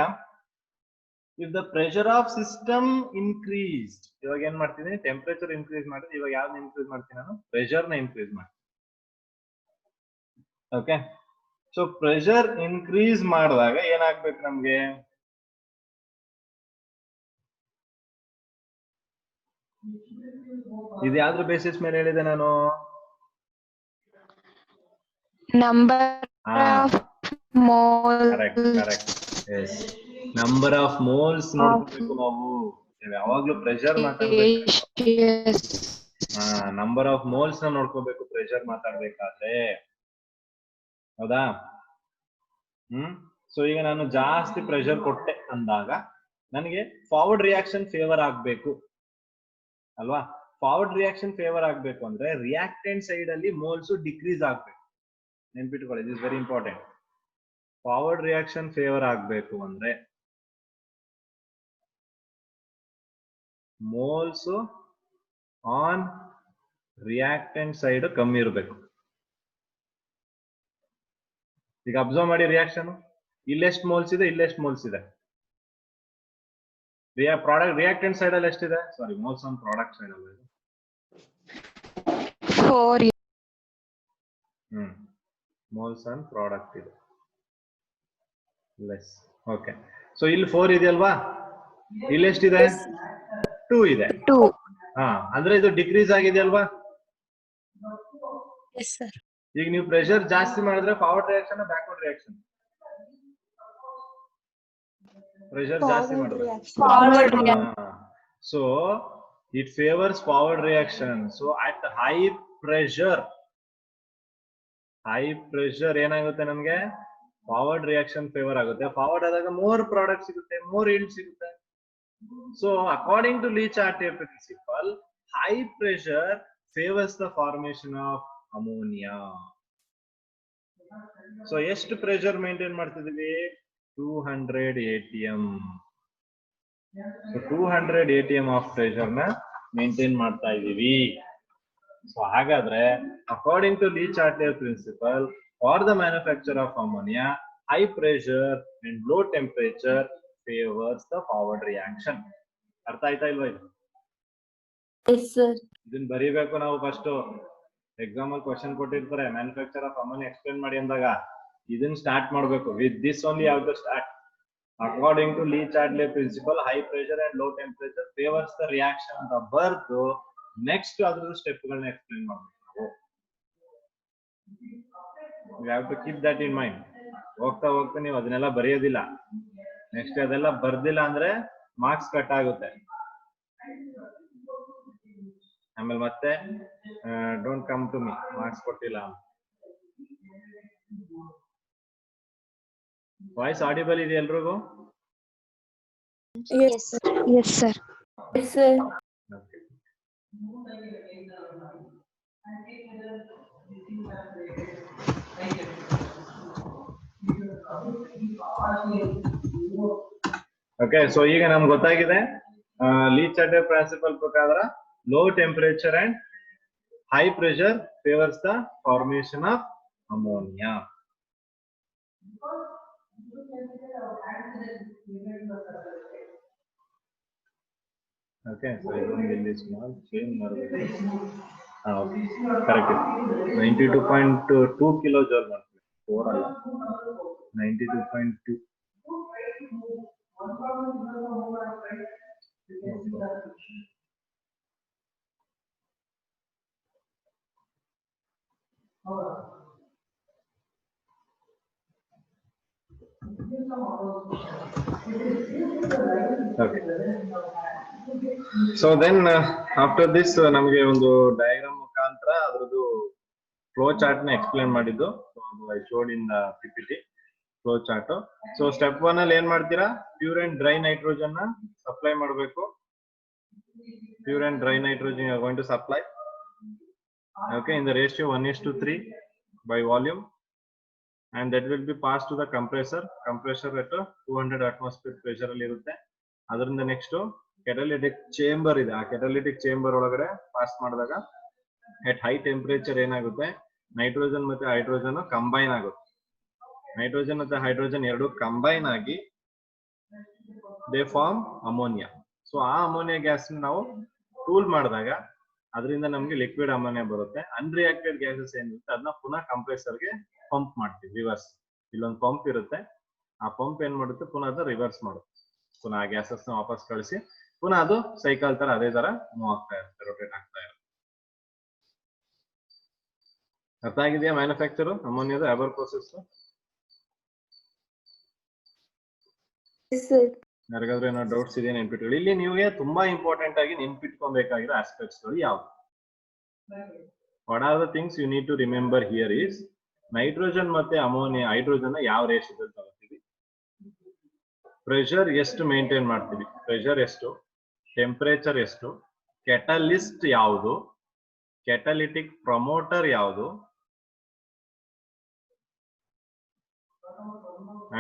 if the pressure of system increased, ಇವಾಗ ಏನ್ ಮಾಡ್ತಿದ್ದೀನಿ, ಟೆಂಪರೇಚರ್ ಇನ್ಕ್ರೀಸ್ ಮಾಡಿದ್ರೆ ಇವಾಗ ಯಾವ್ದು ಇನ್ಕ್ರೀಸ್ ಮಾಡ್ತೀನಿ ನಾನು, ಪ್ರೆಷರ್ ನ ಇನ್ಕ್ರೀಸ್ ಮಾಡ್ತೀನಿ. ಓಕೆ, ಸೊ ಪ್ರೆಷರ್ ಇನ್ಕ್ರೀಸ್ ಮಾಡಿದಾಗ ಏನಾಗ್ಬೇಕು ನಮ್ಗೆ, ಇದು ಯಾವ್ದ್ರ ಬೇಸಿಸ್ ಮೇಲೆ ಹೇಳಿದೆ ನಾನು? Number of moles. Correct. Yes, number of moles ನೋಡ್ಕೋಬೇಕು ನಾವು. ಯಾವಾಗ್ಲೂ ಪ್ರೆಷರ್ ಮಾತಾಡ್ಬೇಕು. ನಂಬರ್ ಆಫ್ ಮೋಲ್ಸ್ ನ ನೋಡ್ಕೋಬೇಕು ಪ್ರೆಷರ್ ಮಾತಾಡ್ಬೇಕಾದ್ರೆ. ಹೌದಾ? ಸೊ ಈಗ ನಾನು ಜಾಸ್ತಿ ಪ್ರೆಷರ್ ಕೊಟ್ಟೆ ಅಂದಾಗ ನನಗೆ ಫಾರ್ವರ್ಡ್ ರಿಯಾಕ್ಷನ್ ಫೇವರ್ ಆಗ್ಬೇಕು ಅಲ್ವಾ? ಫಾರ್ವರ್ಡ್ ರಿಯಾಕ್ಷನ್ ಫೇವರ್ ಆಗ್ಬೇಕು ಅಂದ್ರೆ ರಿಯಾಕ್ಟೆಂಟ್ ಸೈಡ್ ಅಲ್ಲಿ ಮೋಲ್ಸ್ ಡಿಕ್ರೀಸ್ ಆಗ್ಬೇಕು. ನೆನ್ಪಿಟ್ಕೊಳ್ಳಿ, it is very important. Forward reaction favour ಆಗ್ಬೇಕು ಅಂದ್ರೆ ಮೋಲ್ಸ್ ಆನ್ ರಿಯಾಕ್ಟೆಂಟ್ ಸೈಡ್ ಕಮ್ಮಿ ಇರಬೇಕು. ಈಗ ಅಬ್ಸರ್ವ್ ಮಾಡಿ ರಿಯಾಕ್ಷನ್, ಇಲ್ಲೆಷ್ಟು ಮೋಲ್ಸ್ ಇದೆ, ಇಲ್ಲೆಷ್ಟು ಮೋಲ್ಸ್ ಇದೆ. ಪ್ರಾಡಕ್ಟ್ ರಿಯಾಕ್ಟೆಂಟ್ ಸೈಡ್ ಅಲ್ಲಿ ಎಷ್ಟಿದೆ, ಸಾರಿ ಮೋಲ್ಸ್ ಆನ್ ಪ್ರಾಡಕ್ಟ್ ಸೈಡ್ ಅಲ್ಲಿ 4. ಮೋಲ್ಸ್ ಆನ್ ಪ್ರಾಡಕ್ಟ್ ಇದೆ ಲೆಸ್. ಓಕೆ, ಸೊ ಇಲ್ಲಿ 4 ಇದೆಯಲ್ವಾ, ಇಲ್ಲಿ ಎಷ್ಟಿದೆ, 2 ಇದೆ. 2. ಅಂದ್ರೆ ಇದು ಡಿಕ್ರೀಸ್ ಆಗಿದೆ ಅಲ್ವಾ? Yes, sir. ಈಗ ನೀವು ಪ್ರೆಷರ್ ಜಾಸ್ತಿ ಮಾಡಿದ್ರೆ forward reaction backward reaction? Pressure ಜಾಸ್ತಿ ಮಾಡಿದ್ರೆ Forward reaction. so it favors forward reaction. So at high pressure ಏನಾಗುತ್ತೆ ನಮ್ಗೆ? ಫಾರ್ವರ್ಡ್ ರಿಯಾಕ್ಷನ್ ಫೇವರ್ ಆಗುತ್ತೆ. ಫಾರ್ವರ್ಡ್ ಆದಾಗ ಮೋರ್ ಪ್ರಾಡಕ್ಟ್ ಸಿಗುತ್ತೆ, ಮೋರ್ yield ಸಿಗುತ್ತೆ. So according to Lee-Chartier principle, high pressure favors the formation of ammonia. So ಎಷ್ಟು pressure maintain ಮಾಡ್ತಿದೀವಿ? 200 atm. So 200 atm of pressure ನ maintain ಮಾಡ್ತಾ ಇದೀವಿ. ಸೊ ಹಾಗಾದ್ರೆ according to Lee-Chartier principle, for the manufacture of ammonia, high pressure and low temperature favors the forward reaction. ಅರ್ಥ ಆಯ್ತಾ ಇಲ್ವಾ ಇದು? ಇದನ್ನ ಬರೀಬೇಕು ನಾವು. ಫಸ್ಟ್ ಎಕ್ಸಾಮ್ ಅಲ್ಲಿ ಕ್ವಶನ್ ಕೊಟ್ಟಿರ್ತಾರೆ, ಮ್ಯಾನುಫ್ಯಾಕ್ಚರ್ ಆಫ್ ಅಮೋನಿಯಾ ಎಕ್ಸ್ಪ್ಲೇನ್ ಮಾಡಿ ಅಂದಾಗ ಇದನ್ನ ಸ್ಟಾರ್ಟ್ ಮಾಡ್ಬೇಕು. With this only have to start. According to Lee-Chartier principle, high pressure and low temperature favors the reaction ಅಂತ ಬರ್ದು ನೆಕ್ಸ್ಟ್ ಅದ್ರ ಸ್ಟೆಪ್ ಗಳನ್ನ ಎಕ್ಸ್ಪ್ಲೇನ್ ಮಾಡ್ಬೇಕು ನಾವು. You have to keep that in mind. ಹೋಗ್ತಾ ನೀವು ಅದನ್ನೆಲ್ಲ ಬರೆಯೋದಿಲ್ಲ. ನೆಕ್ಸ್ಟ್ ಅದೆಲ್ಲ ಬರ್ದಿಲ್ಲ ಅಂದ್ರೆ ಮಾರ್ಕ್ಸ್ ಕಟ್ ಆಗುತ್ತೆ. ಆಮೇಲೆ ಮತ್ತೆ don't come to me, marks ಕೊಟ್ಟಿಲ್ಲ. ವಾಯ್ಸ್ ಆಡಿಬಲ್ ಇದೆ ಎಲ್ರಿಗೂ? Yes, sir. Yes, sir. Okay. Okay, so ಈಗ ನಮ್ಗೆ ಗೊತ್ತಾಗಿದೆ Lee-Chartier principle ಪ್ರಕಾರ low temperature and high pressure favours the formation of ammonia. Okay, so ಇದೊಂದು ಇಲ್ಲಿ ಸ್ಮಾಲ್ ಚೇಂಜ್ ಮಾಡಬೇಕು. ಓಕೆ, ಕರೆಕ್ಟ್ ಇದೆ. 92.2 ಕಿಲೋ ಜೌಲ್ ಮಾಡ್ತೀವಿ, 4 ಅಲ್ಲ, 92.2. Okay. So then after this ನಮಗೆ ಒಂದು ಡಯಾಗ್ರಾಮ್ ಮುಖಾಂತರ ಅದರದ್ದು ಫ್ಲೋ ಚಾರ್ಟ್ ನ ಎಕ್ಸ್ಪ್ಲೇನ್ ಮಾಡಿದ್ದು. I showed in PPT flow chart. So step 1 ಅಲ್ಲಿ ಏನ್ ಮಾಡ್ತೀರಾ? ಪ್ಯೂರ್ ಅಂಡ್ ಡ್ರೈ ನೈಟ್ರೋಜನ್ ನ ಸಪ್ಲೈ ಮಾಡಬೇಕು. Pure and dry nitrogen are going to supply, okay, in the ratio 1:3 by volume, and that will be passed to the compressor at 200 atmosphere pressure ಅಲ್ಲಿ ಇರುತ್ತೆ. ಅದರಿಂದ next catalytic chamber ಇದೆ, ಆ catalytic chamber ಒಳಗಡೆ pass ಮಾಡಿದಾಗ at high temperature ಏನಾಗುತ್ತೆ? Nitrogen ಮತ್ತೆ hydrogen combine ಆಗುತ್ತೆ. ನೈಟ್ರೋಜನ್ ಮತ್ತೆ ಹೈಡ್ರೋಜನ್ ಎರಡು ಕಂಬೈನ್ ಆಗಿ ದೇ ಫಾರ್ಮ್ ಅಮೋನಿಯಾ. ಸೊ ಆ ಅಮೋನಿಯಾ ಗ್ಯಾಸ್ ನಾವು ಕೂಲ್ ಮಾಡಿದಾಗ ಅದರಿಂದ ನಮ್ಗೆ ಲಿಕ್ವಿಡ್ ಅಮೋನಿಯಾ ಬರುತ್ತೆ. ಅನ್ರಿಯಾಕ್ಟೆಡ್ ಗ್ಯಾಸಸ್ ಏನಿರುತ್ತೆ ಅದನ್ನ ಪುನಃ ಕಂಪ್ರೆಸರ್ಗೆ ಪಂಪ್ ಮಾಡ್ತೀವಿ, ರಿವರ್ಸ್. ಇಲ್ಲೊಂದು ಪಂಪ್ ಇರುತ್ತೆ, ಆ ಪಂಪ್ ಏನ್ ಮಾಡುತ್ತೆ? ಪುನಃ ಅದು ರಿವರ್ಸ್ ಮಾಡುತ್ತೆ. ಪುನಃ ಆ ಗ್ಯಾಸಸ್ ನ ವಾಪಸ್ ಕಳಿಸಿ ಪುನಃ ಅದು ಸೈಕಲ್ ತರ ಅದೇ ತರ ಮೂವ್ ಆಗ್ತಾ ಇರುತ್ತೆ, ರೊಟೇಟ್ ಆಗ್ತಾ ಇರುತ್ತೆ. ಅರ್ಥ ಆಗಿದೆಯಾ ಮ್ಯಾನುಫ್ಯಾಕ್ಚರ್ ಅಮೋನಿಯಾದ ಹ್ಯಾಬರ್ ಪ್ರೊಸೆಸ್? ಯಾರಿಗಾದ್ರೂ ಏನೋ ಡೌಟ್ಸ್ ಇದೆಯಾ ನೆನ್ಪಿಟ್ಕೊಳ್ಳಿ. ಇಲ್ಲಿ ನಿಮಗೆ ತುಂಬಾ ಇಂಪಾರ್ಟೆಂಟ್ ಆಗಿ ನೆನ್ಪಿಟ್ಕೊಬೇಕಾಗಿರೋ ಆಸ್ಪೆಕ್ಟ್ಸ್ ಗಳು ಯಾವ್ದು? What are the things you need to remember here is nitrogen ಮತ್ತೆ ಅಮೋನಿಯಾ ಹೈಡ್ರೋಜನ್ ಯಾವ ರೇಷಿಯೋದಲ್ಲಿ ತಗೋತೀವಿ, ಪ್ರೆಷರ್ ಎಷ್ಟು ಮೇಂಟೈನ್ ಮಾಡ್ತೀವಿ, ಪ್ರೆಷರ್ ಎಷ್ಟು, ಟೆಂಪರೇಚರ್ ಎಷ್ಟು, ಕೆಟಲಿಸ್ಟ್ ಯಾವುದು, ಕೆಟಲಿಟಿಕ್ ಪ್ರಮೋಟರ್ ಯಾವುದು,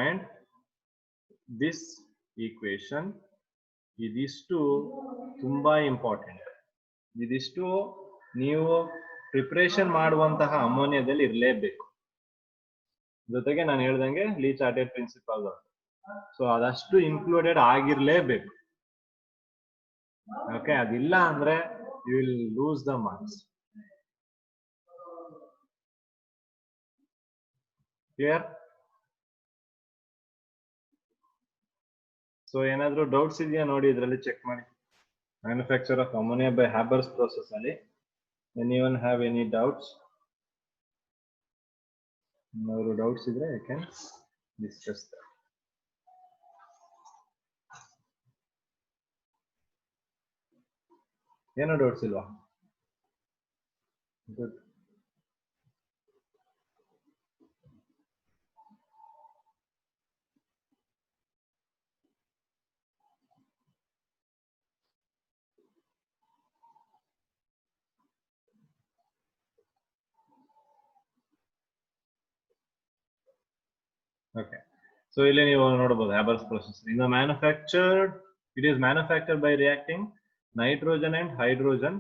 ಅಂಡ್ ದಿಸ್ ಈಕ್ವೇಶನ್. ಇದಿಷ್ಟು ತುಂಬಾ ಇಂಪಾರ್ಟೆಂಟ್. ಇದಿಷ್ಟು ನೀವು ಪ್ರಿಪರೇಷನ್ ಮಾಡುವಂತಹ ಅಮೋನಿಯಾದಲ್ಲಿ ಇರಲೇಬೇಕು. ಜೊತೆಗೆ ನಾನು ಹೇಳ್ದಂಗೆ Lee-Chartier ಪ್ರಿನ್ಸಿಪಲ್, ಸೊ ಅದಷ್ಟು ಇನ್ಕ್ಲೂಡೆಡ್ ಆಗಿರ್ಲೇಬೇಕು. ಓಕೆ, ಅದಿಲ್ಲ ಅಂದ್ರೆ you will lose the marks. Clear? So ಏನಾದ್ರೂ ಡೌಟ್ಸ್ ಇದೆಯಾ ನೋಡಿ, ಇದ್ರಲ್ಲಿ ಚೆಕ್ ಮಾಡಿ. Manufacture of ammonia by Habers process ali. Anyone have any doubts? No doubts idre I can discuss that. ಏನು ಡೌಟ್ಸ್ ಇಲ್ವಾ? ಗುಡ್. Okay. So ಇಲ್ಲಿ ನೀವು ನೋಡಬಹುದು Habers process. In the manufactured, it is manufactured by reacting nitrogen and hydrogen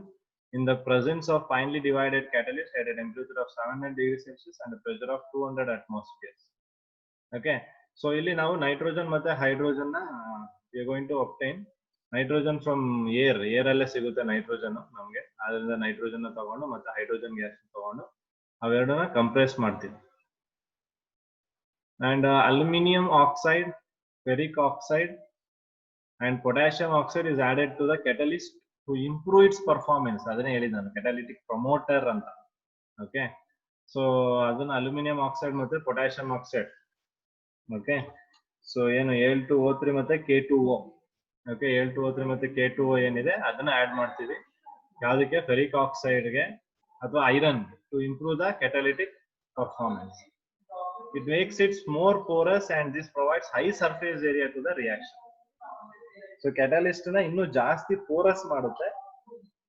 in the presence of finely divided catalyst at a temperature of 700 degrees Celsius and a pressure of 200 atmospheres. Okay. So ಇಲ್ಲಿ ನಾವು nitrogen ಮತ್ತೆ hydrogen ನ we are going to obtain nitrogen from air. Air ಅಲ್ಲೇ ಸಿಗುತ್ತೆ nitrogen ನಮಗೆ. ಅದರಿಂದ nitrogen ತಗೊಂಡು ಮತ್ತೆ ಹೈಡ್ರೋಜನ್ ಗ್ಯಾಸ್ ತಗೊಂಡು ಅವೆರಡನ್ನ ಕಂಪ್ರೆಸ್ ಮಾಡ್ತೀವಿ. And aluminum oxide, ferric oxide and potassium oxide is added to the catalyst to improve its performance. Adane helidanu catalytic promoter anta. Okay, so adana aluminum oxide matte potassium oxide. Okay, so ಏನು Al2O3 ಮತ್ತೆ K2O. Okay, Al2O3 ಮತ್ತೆ K2O ಏನಿದೆ ಅದನ್ನ add ಮಾಡ್ತೀವಿ ಯಾವುದಕ್ಕೆ ferric oxide ಗೆ ಅಥವಾ iron to improve the catalytic performance. It makes it more porous and this provides high surface area to the reaction. So catalyst na innu jaasti porous ಮಾಡುತ್ತೆ.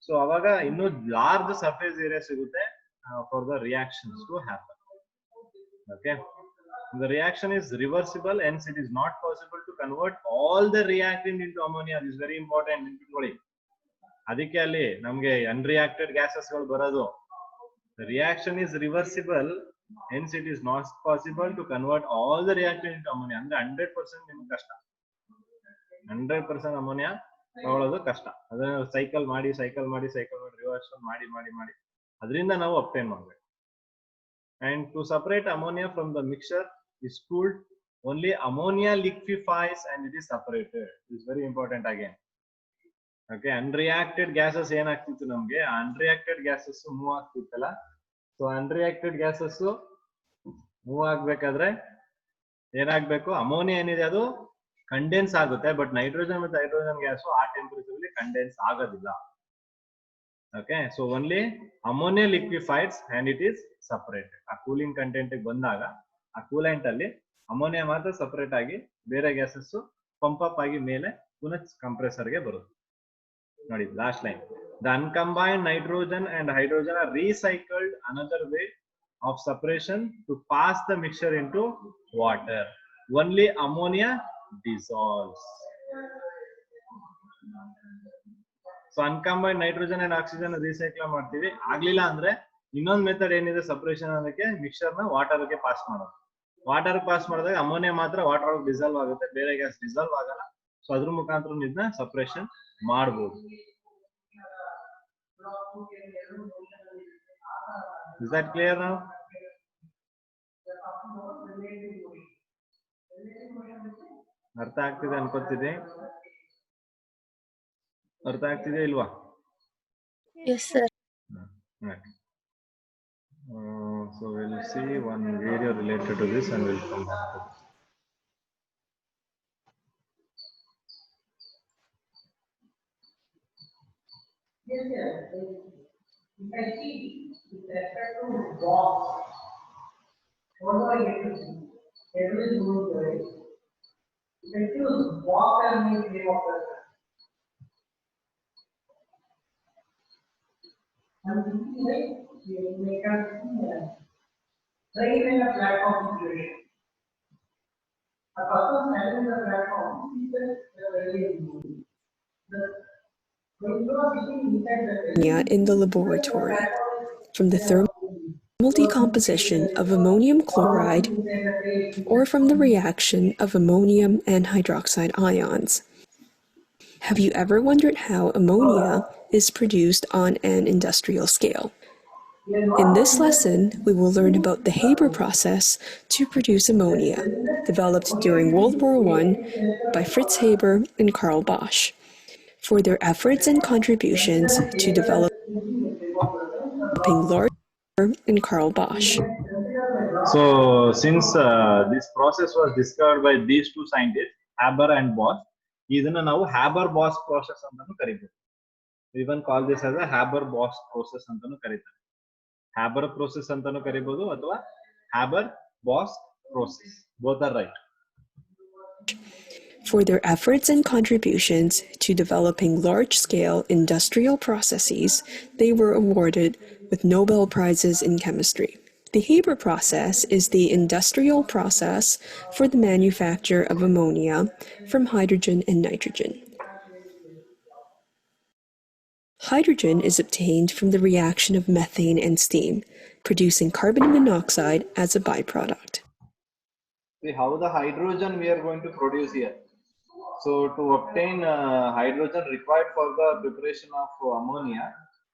So ಅವಾಗ ಇನ್ನು large surface area ಸಿಗುತ್ತೆ for the reactions to happen. Okay. The reaction is reversible, hence it is not possible to convert all the reactant into ammonia. This is very important. ನೋಡಿ ಅದಕ್ಕೆ ಅಲ್ಲಿ ನಮಗೆ unreacted gases ಗಳು ಬರೋದು. The reaction is reversible. Hence it is not possible to convert all the reactant into ammonia. ಅಂದ್ರೆ 100% ನಿಮಗೆ ಕಷ್ಟ. 100% ammonia ತಗೊಳ್ಳೋದು ಕಷ್ಟ. ಅದನ್ನ ಸೈಕಲ್ ಮಾಡಿ ರಿವರ್ಸ್ ಮಾಡಿ ಅದರಿಂದ ನಾವು obtain ಮಾಡಬೇಕು. And to separate ammonia from the mixture is cooled. Only ammonia liquefies and it is separated. This is very important again. Okay, unreacted gases ಏನಾಗ್ತಿತ್ತು ನಮಗೆ unreacted gases ಮೂವ್ ಆಗ್ತಿತ್ತಲ್ಲ. ಸೊ ಅನ್ರಿಯಾಕ್ಟೆಡ್ ಗ್ಯಾಸಸ್ ಮೂವ್ ಆಗ್ಬೇಕಾದ್ರೆ ಏನಾಗ್ಬೇಕು ammonia ಏನಿದೆ ಅದು condense ಆಗುತ್ತೆ but nitrogen ಮತ್ತು hydrogen gas ಆ ಟೆಂಪರೇಚರ್ ಅಲ್ಲಿ ಕಂಡೆನ್ಸ್ ಆಗೋದಿಲ್ಲ. Okay, so only ammonia liquefies and it is separated. ಆ ಕೂಲಿಂಗ್ ಕಂಟೆಂಟ್ ಬಂದಾಗ ಆ ಕೂಲೆಂಟ್ ಅಲ್ಲಿ ಅಮೋನಿಯಾ ಮಾತ್ರ ಸಪರೇಟ್ ಆಗಿ ಬೇರೆ ಗ್ಯಾಸಸ್ ಪಂಪ್ ಅಪ್ ಆಗಿ ಮೇಲೆ ಪುನಃ ಕಂಪ್ರೆಸರ್ ಗೆ ಬರುತ್ತೆ. ನೋಡಿ last line. The uncombined nitrogen and hydrogen are recycled, another way of separation, to pass the mixture into water. Only ammonia dissolves. So uncombined nitrogen and oxygen recycle ಮಾಡ್ತೀವಿ. ಆಗ್ಲಿಲ್ಲ ಅಂದ್ರೆ ಇನ್ನೊಂದು ಮೆಥಡ್ ಏನಿದೆ ಸಪರೇಷನ್ ಅದಕ್ಕೆ mixer ನ water ಗೆ pass ಮಾಡೋದು. Water pass ಮಾಡಿದಾಗ ಅಮೋನಿಯಾ ಮಾತ್ರ ವಾಟರ್ ಡಿಸಾಲ್ವ್ ಆಗುತ್ತೆ, ಬೇರೆ ಗ್ಯಾಸ್ ಡಿಸಾಲ್ವ್ ಆಗಲ್ಲ. ಸೊ ಅದ್ರ ಮುಖಾಂತರ ಇದನ್ನ ಸಪರೇಷನ್ ಮಾಡಬಹುದು. Is that clear now? ಅರ್ಥ ಆಗ್ತಿದೆ ಅನ್ಕೋತಿದೆ. ಅರ್ಥ ಆಗ್ತಿದೆ ಇಲ್ವಾ? Yes, sir. Right. So we'll see one video related to this and we'll come back to this. Yes, sir. If I see with respect to box, what do I get to see? Every room there is. If I choose box, I mean name of the I'm thinking like you make a train in a platform situation. A person handling the platform is very important. In the laboratory from the thermal decomposition of ammonium chloride or from the reaction of ammonium and hydroxide ions. Have you ever wondered how ammonia is produced on an industrial scale? In this lesson, we will learn about the Habers process to produce ammonia, developed during World War I by Fritz Haber and Karl Bosch. for their efforts and contributions to developing large and Carl Bosch. So since this process was discovered by these two scientists, Haber and Bosch, ಇದನ್ನ ನಾವು Haber Bosch process ಅಂತಾನು ಕರೀತೀವಿ. We even call this as a Haber Bosch process ಅಂತಾನು ಕರೀತಾರೆ. Haber process ಅಂತಾನು ಕರೀಬಹುದು ಅಥವಾ Haber Bosch process. Both are right. For their efforts and contributions to developing large-scale industrial processes, they were awarded with Nobel Prizes in chemistry. The Haber process is the industrial process for the manufacture of ammonia from hydrogen and nitrogen. Hydrogen is obtained from the reaction of methane and steam, producing carbon monoxide as a byproduct. See how the hydrogen we are going to produce here. So to obtain hydrogen required for the preparation of ammonia,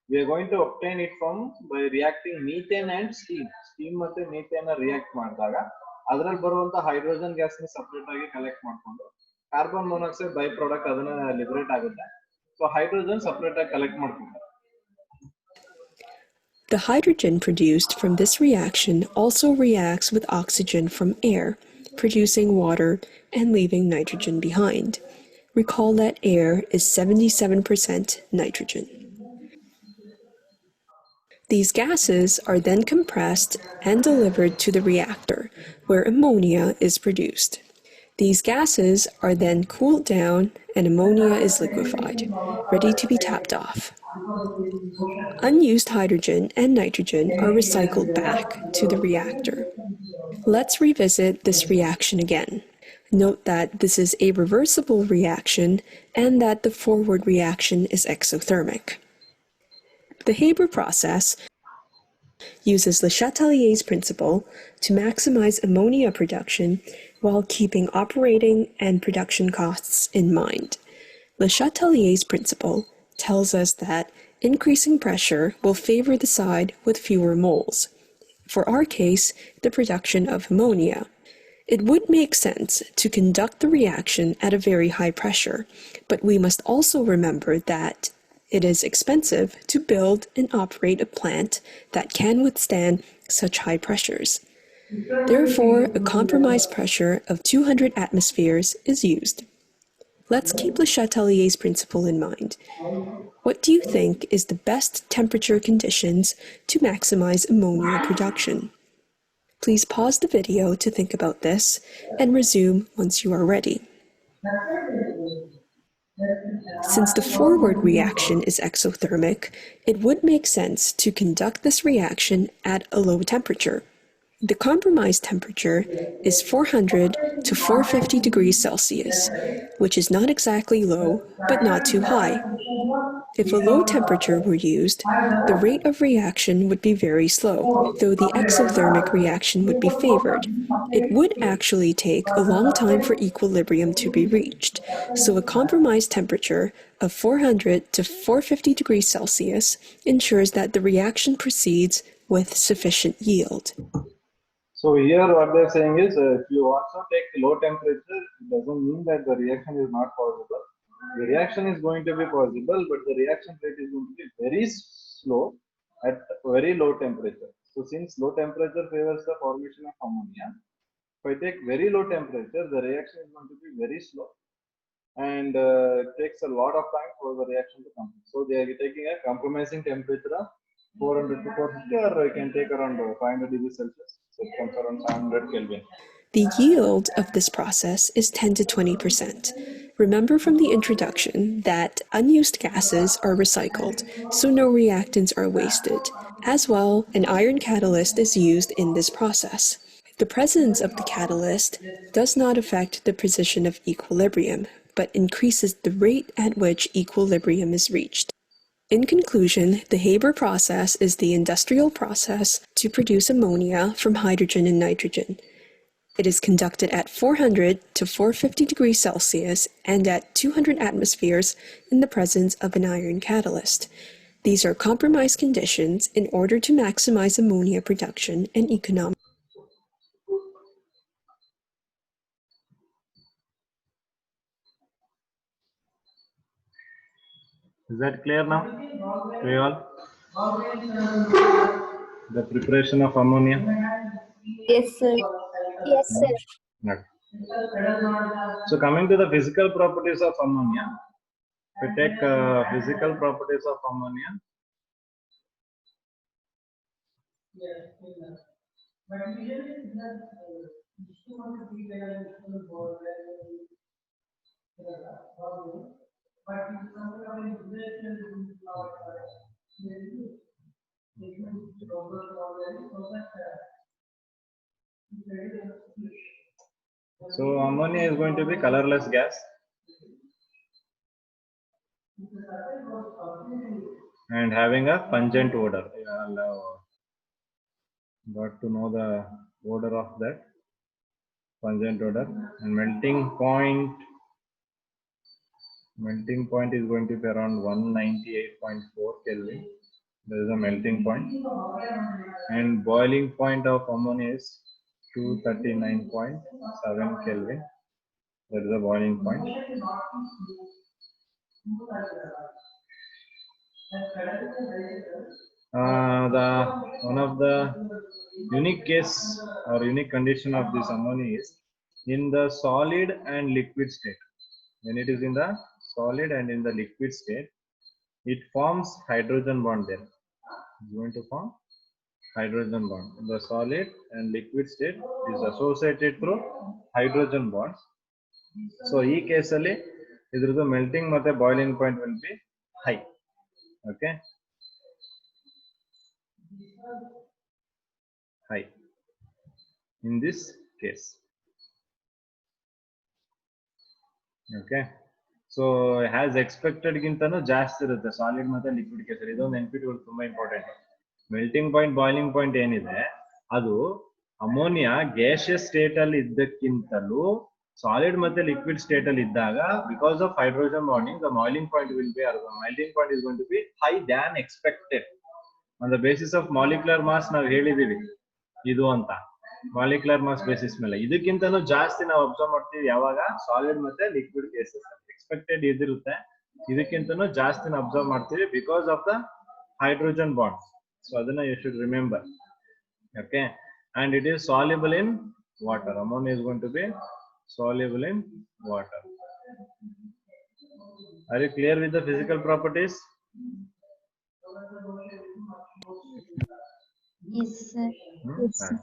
we are going to obtain it from by reacting methane and steam. Steam ಮತ್ತೆ methane react ಮಾಡಿದಾಗ ಅದರಲ್ಲಿ ಬರುವಂತ hydrogen gas ನ separate ಆಗಿ collect ಮಾಡ್ಕೊಂಡು carbon monoxide by product ಅದನ್ನ liberate ಆಗುತ್ತೆ. So hydrogen separate ಆಗಿ ಕಲೆಕ್ಟ್ ಮಾಡ್ಕೊಂತಾರೆ. The hydrogen produced from this reaction also reacts with oxygen from air, producing water and leaving nitrogen behind. Recall that air is 77% nitrogen. These gases are then compressed and delivered to the reactor, where ammonia is produced. These gases are then cooled down and ammonia is liquefied, ready to be tapped off. Unused hydrogen and nitrogen are recycled back to the reactor. Let's revisit this reaction again. Note that this is a reversible reaction and that the forward reaction is exothermic. The Haber process uses Le Chatelier's principle to maximize ammonia production while keeping operating and production costs in mind. Le Chatelier's principle tells us that increasing pressure will favor the side with fewer moles. For our case, the production of ammonia. It would make sense to conduct the reaction at a very high pressure, but we must also remember that it is expensive to build and operate a plant that can withstand such high pressures. Therefore, a compromised pressure of 200 atmospheres is used. Let's keep Le Chatelier's principle in mind. What do you think is the best temperature conditions to maximize ammonia production? Please pause the video to think about this and resume once you are ready. Since the forward reaction is exothermic, it would make sense to conduct this reaction at a low temperature. The compromised temperature is 400 to 450 degrees Celsius, which is not exactly low, but not too high. If a low temperature were used, the rate of reaction would be very slow, though the exothermic reaction would be favored. It would actually take a long time for equilibrium to be reached, so a compromised temperature of 400 to 450 degrees Celsius ensures that the reaction proceeds with sufficient yield. So here what they are saying is if you also take low temperature, it doesn't mean that the reaction is not possible. The reaction is going to be possible, but the reaction rate is going to be very slow at very low temperature. So since low temperature favors the formation of ammonia, if I take very low temperature, the reaction is going to be very slow and it takes a lot of time for the reaction to complete. So they are taking a compromising temperature of 400 to 450, or I can take around 500 degrees Celsius. So it comes around 500 Kelvin. The yield of this process is 10 to 20%. Remember from the introduction that unused gases are recycled, so no reactants are wasted. As well, an iron catalyst is used in this process. The presence of the catalyst does not affect the position of equilibrium, but increases the rate at which equilibrium is reached. In conclusion, the Haber process is the industrial process to produce ammonia from hydrogen and nitrogen. It is conducted at 400 to 450 degrees Celsius and at 200 atmospheres in the presence of an iron catalyst. These are compromised conditions in order to maximize ammonia production and economic. Is that clear now to you all? The preparation of ammonia? Yes, sir. Yes, sir. Okay. So coming to the physical properties of ammonia, we take physical properties of ammonia. So ammonia is going to be colorless gas and having a pungent odor. I'll got to know the odor of that pungent odor. And melting point is going to be around 198.4 Kelvin. There is a melting point, and boiling point of ammonia is 239.7 Kelvin. That is the boiling point. One of the unique case or unique condition of this ammonia is in the solid and liquid state. When it is in the solid and in the liquid state, it forms hydrogen bond there. It's going to form hydrogen bond. In the solid and liquid state is associated through hydrogen bonds. So in this case, the melting and boiling point will be high. Okay. High. In this case. Okay. So as expected, the solid and liquid case. This is important. Melting point, boiling point ಏನಿದೆ ಅದು ammonia gaseous state ಅಲ್ಲಿ ಇದ್ದಕ್ಕಿಂತಲೂ solid ಮತ್ತೆ liquid state ಅಲ್ಲಿ ಇದ್ದಾಗ because of hydrogen bonding the melting point is going to be high than expected on the basis of molecular mass ನಾವು ಹೇಳಿದೀವಿ ಇದು ಅಂತ molecular mass basis ಮೇಲೆ ಇದಕ್ಕಿಂತಲೂ ಜಾಸ್ತಿ ನಾವು ಅಬ್ಸರ್ವ್ ಮಾಡ್ತೀವಿ ಯಾವಾಗ solid ಮತ್ತೆ liquid cases expected ಇದಿರುತ್ತೆ ಇದಕ್ಕಿಂತಲೂ ಜಾಸ್ತಿ ನಾವು ಅಬ್ಸರ್ವ್ ಮಾಡ್ತೀವಿ because of the hydrogen bonds. So adana you should remember. Okay, and it is soluble in water. Ammonia is going to be soluble in water. Are you clear with the physical properties? Yes, sir. Yes, sir.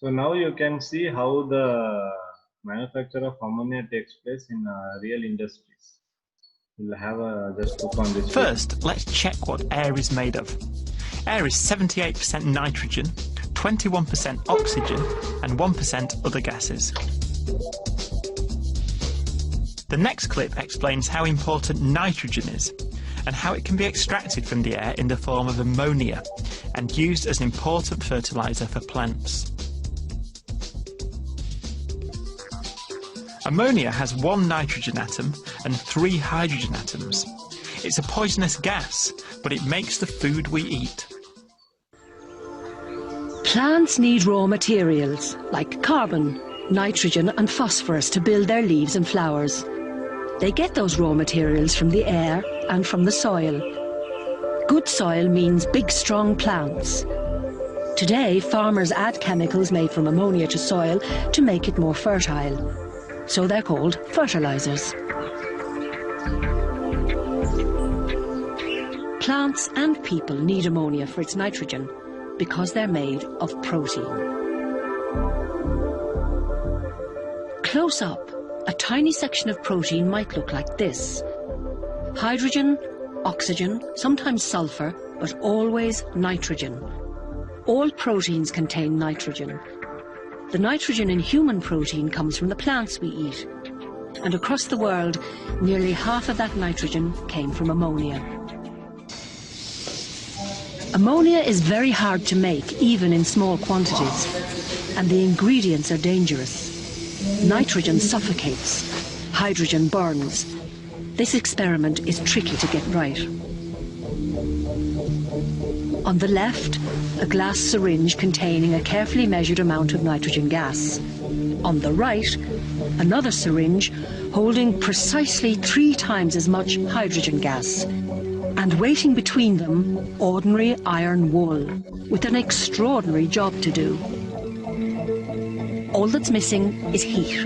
So now you can see how the manufacture of ammonia takes place in real industries. We'll have a just look on this. First, let's check what air is made of. Air is 78% nitrogen, 21% oxygen, and 1% other gases. The next clip explains how important nitrogen is and how it can be extracted from the air in the form of ammonia and used as an important fertilizer for plants. Ammonia has 1 nitrogen atom and 3 hydrogen atoms. It's a poisonous gas, but it makes the food we eat. Plants need raw materials like carbon, nitrogen and phosphorus to build their leaves and flowers. They get those raw materials from the air and from the soil. Good soil means big, strong plants. Today, farmers add chemicals made from ammonia to soil to make it more fertile. So they're called fertilizers. Plants and people need ammonia for its nitrogen because they're made of protein. Close up, a tiny section of protein might look like this. Hydrogen, oxygen, sometimes sulfur, but always nitrogen. All proteins contain nitrogen. The nitrogen in human protein comes from the plants we eat. And across the world, nearly half of that nitrogen came from ammonia. Ammonia is very hard to make, even in small quantities, and the ingredients are dangerous. Nitrogen suffocates, hydrogen burns. This experiment is tricky to get right. On the left, a glass syringe containing a carefully measured amount of nitrogen gas. On the right, another syringe holding precisely 3 times as much hydrogen gas. And waiting between them, ordinary iron wool, with an extraordinary job to do. All that's missing is heat.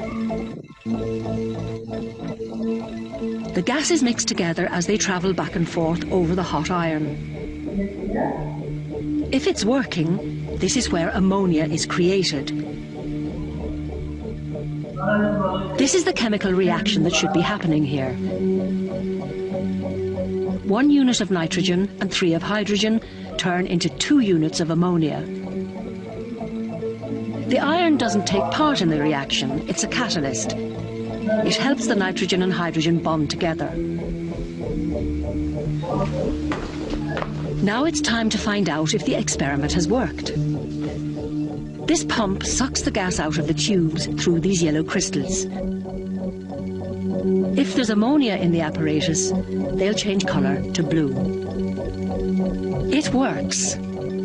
The gas is mixed together as they travel back and forth over the hot iron. If it's working, this is where ammonia is created. This is the chemical reaction that should be happening here. 1 unit of nitrogen and 3 of hydrogen turn into 2 units of ammonia. The iron doesn't take part in the reaction, it's a catalyst. It helps the nitrogen and hydrogen bond together. Now it's time to find out if the experiment has worked. This pump sucks the gas out of the tubes through these yellow crystals. If there's ammonia in the apparatus, they'll change colour to blue. It works,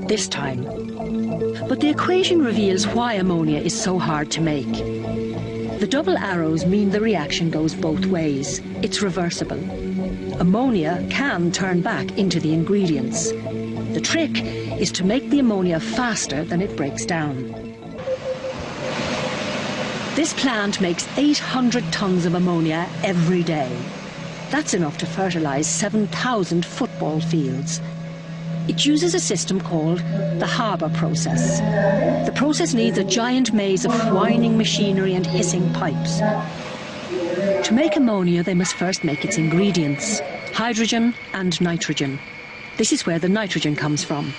this time. But the equation reveals why ammonia is so hard to make. The double arrows mean the reaction goes both ways. It's reversible. Ammonia can turn back into the ingredients. The trick is to make the ammonia faster than it breaks down. This plant makes 800 tons of ammonia every day. That's enough to fertilise 7,000 football fields. It uses a system called the Habers Process. The process needs a giant maze of whining machinery and hissing pipes. To make ammonia, they must first make its ingredients, hydrogen and nitrogen. This is where the nitrogen comes from.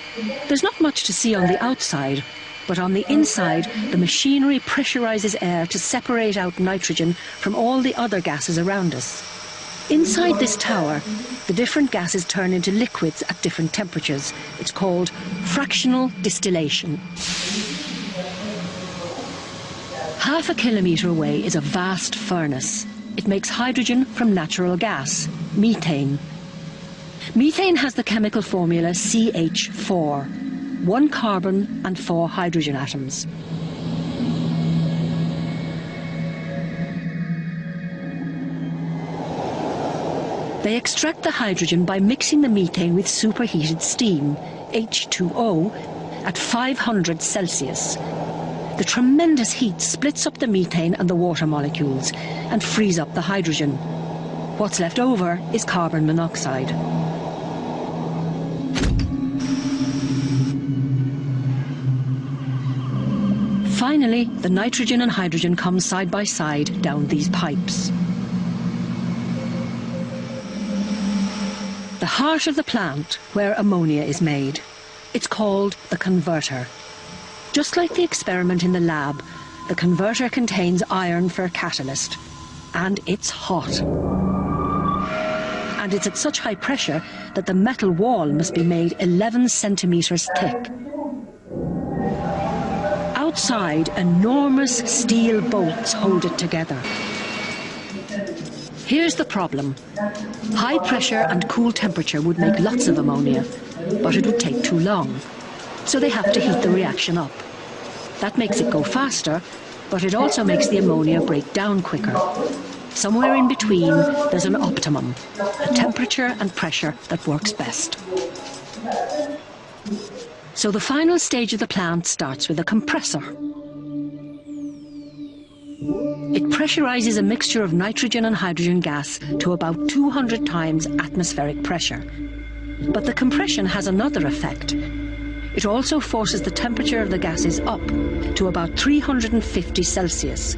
There's not much to see on the outside, but on the inside, the machinery pressurizes air to separate out nitrogen from all the other gases around us. Inside this tower, the different gases turn into liquids at different temperatures. It's called fractional distillation. Half a kilometre away is a vast furnace. It makes hydrogen from natural gas, methane. Methane has the chemical formula CH4. 1 carbon and 4 hydrogen atoms. They extract the hydrogen by mixing the methane with superheated steam, H2O, at 500 Celsius. The tremendous heat splits up the methane and the water molecules and frees up the hydrogen. What's left over is carbon monoxide. Finally, the nitrogen and hydrogen come side by side down these pipes. The heart of the plant, where ammonia is made. It's called the converter. Just like the experiment in the lab, the converter contains iron for a catalyst. And it's hot. And it's at such high pressure that the metal wall must be made 11 centimetres thick. Outside, enormous steel bolts hold it together. Here's the problem. High pressure and cool temperature would make lots of ammonia, but it would take too long. So they have to heat the reaction up. That makes it go faster, but it also makes the ammonia break down quicker. Somewhere in between, there's an optimum, a temperature and pressure that works best. So the final stage of the plant starts with a compressor. It pressurizes a mixture of nitrogen and hydrogen gas to about 200 times atmospheric pressure. But the compression has another effect. It also forces the temperature of the gases up to about 350 Celsius.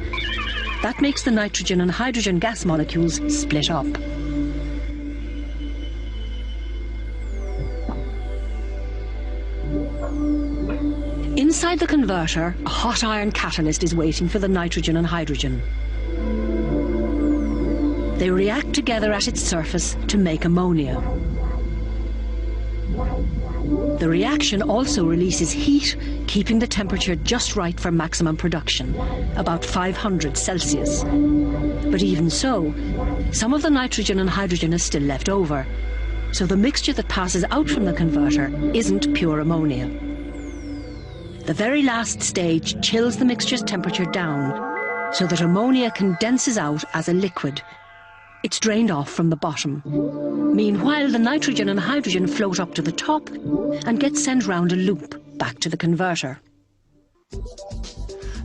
That makes the nitrogen and hydrogen gas molecules split up. Inside the converter, a hot iron catalyst is waiting for the nitrogen and hydrogen. They react together at its surface to make ammonia. The reaction also releases heat, keeping the temperature just right for maximum production, about 500 Celsius. But even so, some of the nitrogen and hydrogen is still left over, so the mixture that passes out from the converter isn't pure ammonia. The very last stage chills the mixture's temperature down so that ammonia condenses out as a liquid. It's drained off from the bottom. Meanwhile, the nitrogen and hydrogen float up to the top and get sent round a loop back to the converter.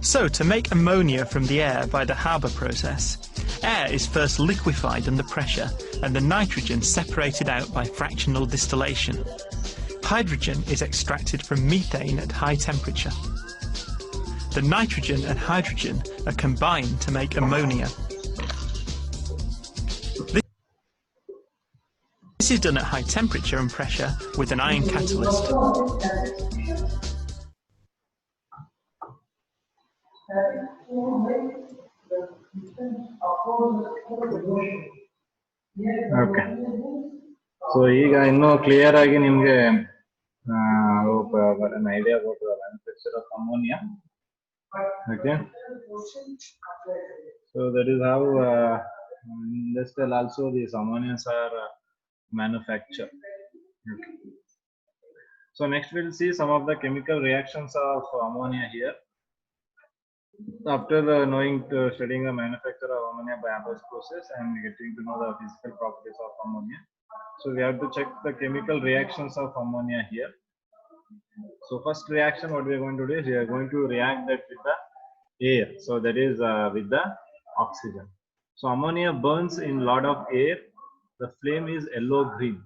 So, to make ammonia from the air by the Haber process, air is first liquefied under pressure and the nitrogen separated out by fractional distillation. Hydrogen is extracted from methane at high temperature. The nitrogen and hydrogen are combined to make ammonia. This is done at high temperature and pressure with an iron catalyst. Okay. So ಈಗ ಇನ್ನೂ clear ಆಗಿ ನಿಮಗೆ an idea about the manufacture of ammonia. Okay. So that is how industrial also these ammonias are manufactured. Okay. So next we'll see some of the chemical reactions of ammonia here. After studying the manufacture of ammonia by Habers process and getting to know the physical properties of ammonia, so we have to check the chemical reactions of ammonia here. So first reaction, what we are going to do is we are going to react that with the air. So that is with the oxygen. So ammonia burns in lot of air. The flame is yellow green.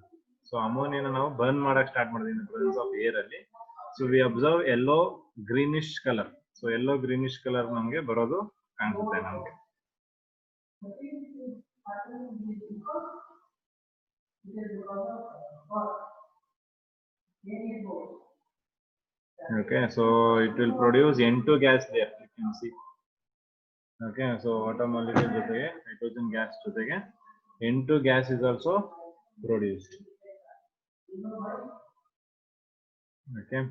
So ammonia now burn madak start madidi in the presence of air alli. So we observe yellow greenish color. So yellow greenish color namge barodu kaansutte namge. Okay, so it will produce N2 gas there, you can see. Okay, so water molecule jotege hydrogen gas jotege N2 gas is also produced. Okay,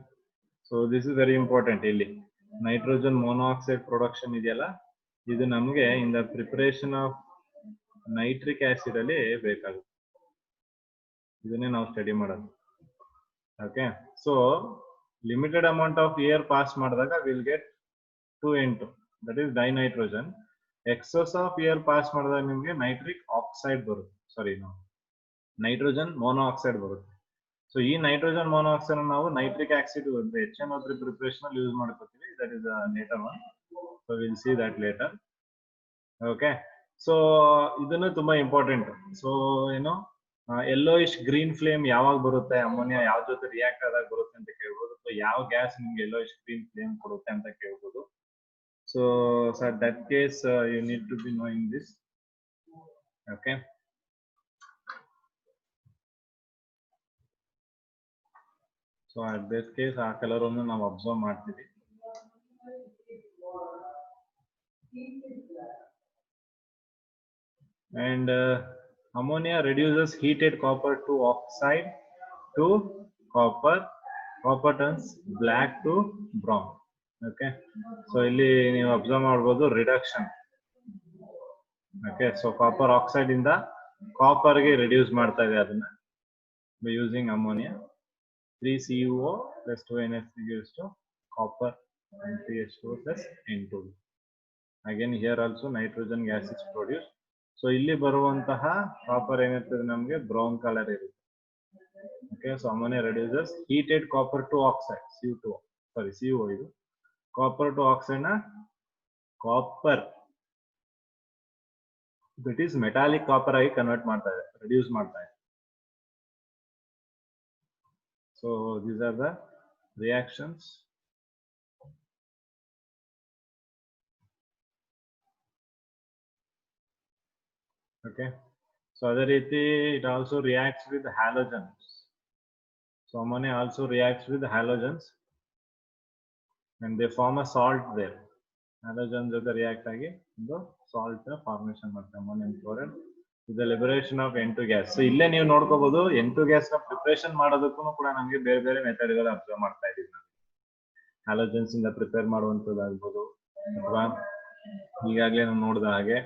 so this is very important. Illi nitrogen monoxide production ideyala idu namge in the preparation of nitric acid alli bekagutte. Idenne now study madodu. Okay, so limited amount of air pass madadaga we'll get 2N2, that is dinitrogen. Excess of air pass madadaga nimge nitric oxide barutte, sorry no, nitrogen monoxide barutte. So ee nitrogen monoxide ನಾವು nitric acid HNO3 preparation ಅಲ್ಲಿ use ಮಾಡ್ಕೊತೀವಿ, that is a later one, so we'll see that later. Okay, so ಇದನ್ನು ತುಂಬಾ important. So ಏನೋ yellowish green flame ಯಾವಾಗ ಬರುತ್ತೆ, ammonia ಯಾವ ಜೊತೆ ರಿಯಾಕ್ಟ್ ಆದಾಗ ಬರುತ್ತೆ ಅಂತ ಕೇಳ್ಬೋದು. ಸೊ ಯಾವ ಗ್ಯಾಸ್ ನಿಮ್ಗೆ yellowish green flame ಕೊಡುತ್ತೆ ಅಂತ ಕೇಳ್ಬೋದು. So at that case you need to be knowing this. Okay, so at that case ಆ ಕಲರ್ ಅನ್ನು ನಾವು ಅಬ್ಸರ್ವ್ ಮಾಡ್ತೀವಿ. And ammonia reduces heated copper to oxide to copper. Copper turns black to brown. Okay, so ಇಲ್ಲಿ ನೀವು observe ಮಾಡಬಹುದು reduction. Okay, so copper oxide ಇಂದ copper ಗೆ reduce ಮಾಡ್ತಾ ಇದೆ ಅದನ್ನ by using ammonia. 3CuO plus 2NH3 gives to copper and 3H2O plus N2. Again here also nitrogen gas is produced. So ಇಲ್ಲಿ ಬರುವಂತಹ ಕಾಪರ್ ಏನಿರ್ತದೆ ನಮಗೆ ಬ್ರೌನ್ ಕಲರ್ ಇರುತ್ತೆ. Okay, so ammonia reduces heated copper to oxide, CO2, sorry, CO ಇದು copper to oxide na copper that is metallic copper ಆಗಿ convert ಮಾಡ್ತಾ ಇದೆ, reduce ಮಾಡ್ತಾ ಇದೆ. So these are the reactions. Okay, so other ರೀತಿ it also reacts with halogens. So ammonia also reacts with halogens and they form a salt there. Halogen ಜೊತೆ react ಆಗಿ ಒಂದು salt formation ಮಾಡುತ್ತೆ ammonium chloride with the liberation of N2 gas. So ಇಲ್ಲೇ ನೀವು ನೋಡ್ಕೋಬಹುದು N2 gas ನ preparation ಮಾಡೋದಕ್ಕೂ ಕೂಡ ನಮಗೆ ಬೇರೆ ಬೇರೆ ಮೆಥಡ್ ಗಳು ಅಬ್ಸರ್ವ್ ಮಾಡ್ತಾ ಇದೀವಿ ನಾವು. ಹ್ಯಾಲೋಜನ್ಸ್ ಇಂದ ಪ್ರಿಪೇರ್ ಮಾಡುವಂತದ್ದಾಗಬಹುದು ಅಥವಾ ಈಗಾಗಲೇ ನಾವು ನೋಡಿದ ಹಾಗೆ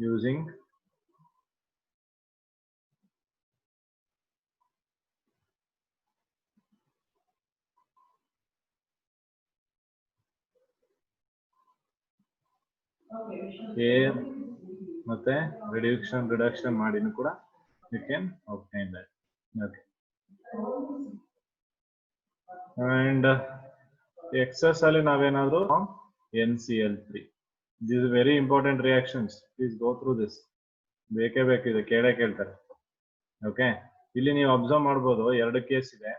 using air ಮತ್ತೆ ರಿಡಕ್ಷನ್ ಮಾಡಿನೂ ಕೂಡ you can obtain that. Okay, and excess ಅಲ್ಲಿ ನಾವೇನಾದ್ರೂ NCl3. These are very important reactions. Please go through this. ಬೇಕೇ ಬೇಕಿದೆ, ಕೇಳೇ ಕೇಳ್ತಾರೆ. ಓಕೆ, ಇಲ್ಲಿ ನೀವು ಅಬ್ಸರ್ವ್ ಮಾಡ್ಬೋದು ಎರಡು ಕೇಸ್ ಇದೆ.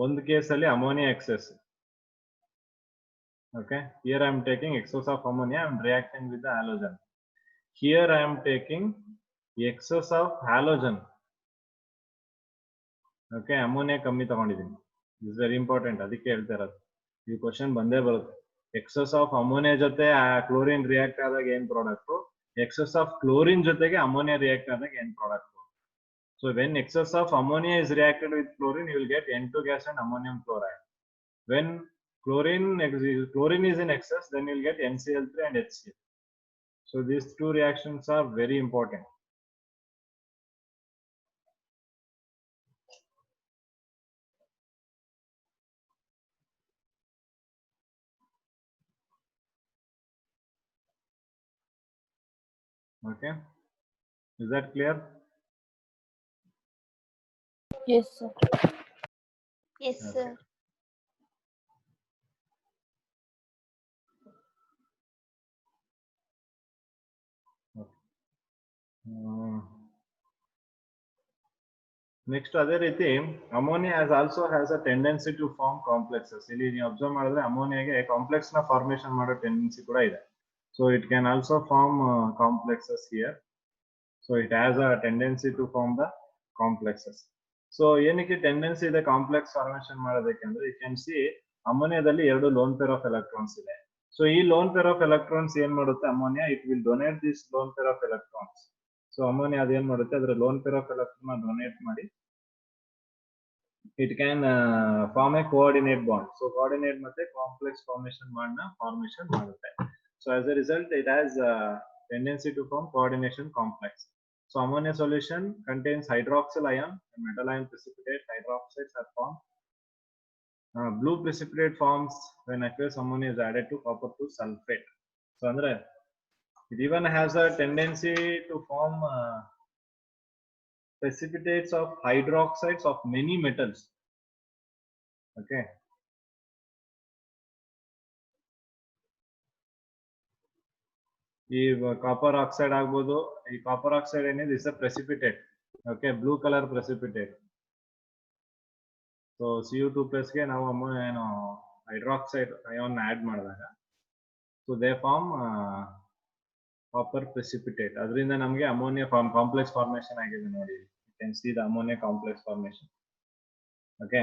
ಒಂದು ಕೇಸ್ ಅಲ್ಲಿ ammonia excess. Okay, here I am taking excess of ammonia and reacting with the halogen. Here I am taking excess of halogen. Okay, ammonia ಕಮ್ಮಿ ತಗೊಂಡಿದ್ದೀನಿ. This is very important. ಅದಕ್ಕೆ ಹೇಳ್ತಾ ಇರೋದು, ಈ ಕ್ವಶನ್ ಬಂದೇ ಬರುತ್ತೆ. ಎಕ್ಸೆಸ್ ಆಫ್ ಅಮೋನಿಯಾ ಜೊತೆ chlorine react ಆದಾಗ ಏನ್ ಪ್ರಾಡಕ್ಟ್, ಎಕ್ಸೆಸ್ ಆಫ್ ಕ್ಲೋರಿನ್ ಜೊತೆಗೆ ಅಮೋನಿಯಾ ರಿಯಾಕ್ಟ್ ಆದಾಗ ಏನ್ product. So when excess of ammonia is reacted with chlorine, you will get N2 gas and ammonium chloride. When chlorine is in excess, then you will get NCl3 and HCl. So these two reactions are very important. Okay, is that clear? Yes, sir. Yes, sir. Next, ಅದೇ ರೀತಿ ammonia also has a tendency to form complexes. ಇಲ್ಲಿ ನೀವು observe ಮಾಡಿದ್ರೆ ಅಮೋನಿಯಾಗೆ complex ನ formation ಮಾಡೋ tendency ಕೂಡ ಇದೆ. So it can also form complexes here. So it has a tendency to form the complexes. So ಏನಕ್ಕೆ ಟೆಂಡೆನ್ಸಿ ಇದೆ ಕಾಂಪ್ಲೆಕ್ಸ್ ಫಾರ್ಮೇಶನ್ ಮಾಡೋದಕ್ಕೆ, you can see ಅಮೋನಿಯಾದಲ್ಲಿ ಎರಡು ಲೋನ್ ಪೇರ್ ಆಫ್ ಎಲೆಕ್ಟ್ರಾನ್ಸ್ ಇದೆ. ಸೊ ಈ ಲೋನ್ ಪೇರ್ ಆಫ್ ಎಲೆಕ್ಟ್ರಾನ್ಸ್ ಏನ್ ಮಾಡುತ್ತೆ, ammonia it will donate this lone pair of electrons. So ammonia ಅದೇನ್ ಮಾಡುತ್ತೆ, ಅದರ lone pair of electron donate ಮಾಡಿ it can form a coordinate bond. So coordinate ಮತ್ತೆ complex formation bond ನ formation ಮಾಡುತ್ತೆ. So as a result, it has a tendency to form coordination complex. So ammonia solution contains hydroxyl ion and metal ion precipitate. Hydroxides are formed. Blue precipitate forms when aqueous ammonia is added to copper to sulfate. So andre it even has a tendency to form precipitates of hydroxides of many metals. Okay. ಈ copper oxide ಆಗ್ಬೋದು, ಈ copper oxide ಏನಿದೆ is a precipitate. Okay, blue colour precipitate. So Cu2+ ಗೆ ನಾವು ಏನು hydroxide ion add ಮಾಡಿದಾಗ so they form copper precipitate. ಅದರಿಂದ ನಮಗೆ ಅಮೋನಿಯಾ ಕಾಂಪ್ಲೆಕ್ಸ್ ಫಾರ್ಮೇಶನ್ ಆಗಿದೆ ನೋಡಿ. You can see the ammonia complex formation. Okay,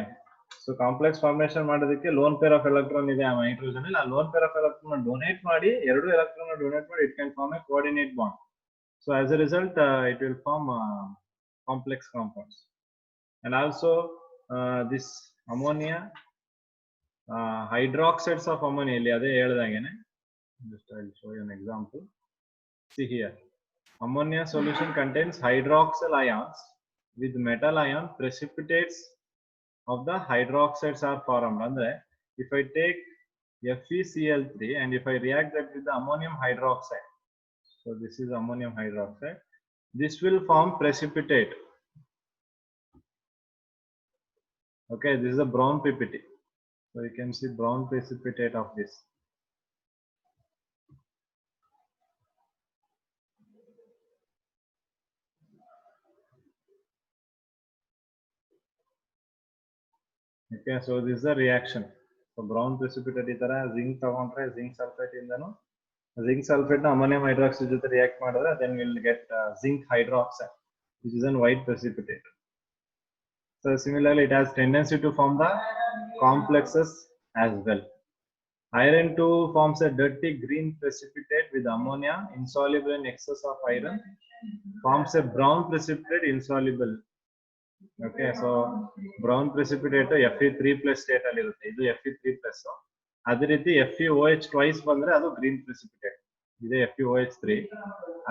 so complex formation ಮಾಡೋದಕ್ಕೆ lone pair of electron ಇದೆ ಆ ಹೈಡ್ರೋಜನ್ ಅಲ್ಲಿ. ಆ lone pair of electron donate ಮಾಡಿ, ಎರಡು ಎಲೆಕ್ಟ್ರಾನ್ ಡೊನೇಟ್ ಮಾಡಿ it can form a coordinate bond. So as a result it will form complex compounds. And also this ammonia hydroxides of ammonia ಇಲ್ಲಿ ಅದೇ ಹೇಳ್ದಾಗೇನೆ. just I will show you an example. See here, ammonia solution contains hydroxyl ions with metal ion precipitates of the hydroxides are formed. Andre if I take FeCl3 and if I react that with the ammonium hydroxide, so this is ammonium hydroxide, This will form precipitate. Okay, this is a brown PPT. So you can see brown precipitate of this. Okay, so this is a reaction. So brown precipitate itara zinc tagondre zinc sulfate indanu zinc sulfate na ammonium hydroxide jothe react madidre then we will get zinc hydroxide, which is a white precipitate. So similarly, it has tendency to form the complexes as well. Iron 2 forms a dirty green precipitate with ammonia insoluble in excess of iron, forms a brown precipitate insoluble. Okay, so brown precipitate Fe3 plus state ಅಲ್ಲಿ ಇರುತ್ತೆ, ಇದು Fe3 plus. ಅದೇ ರೀತಿ FeOH twice ಬಂದ್ರೆ ಅದು green precipitate. ಇದೆ FeOH3.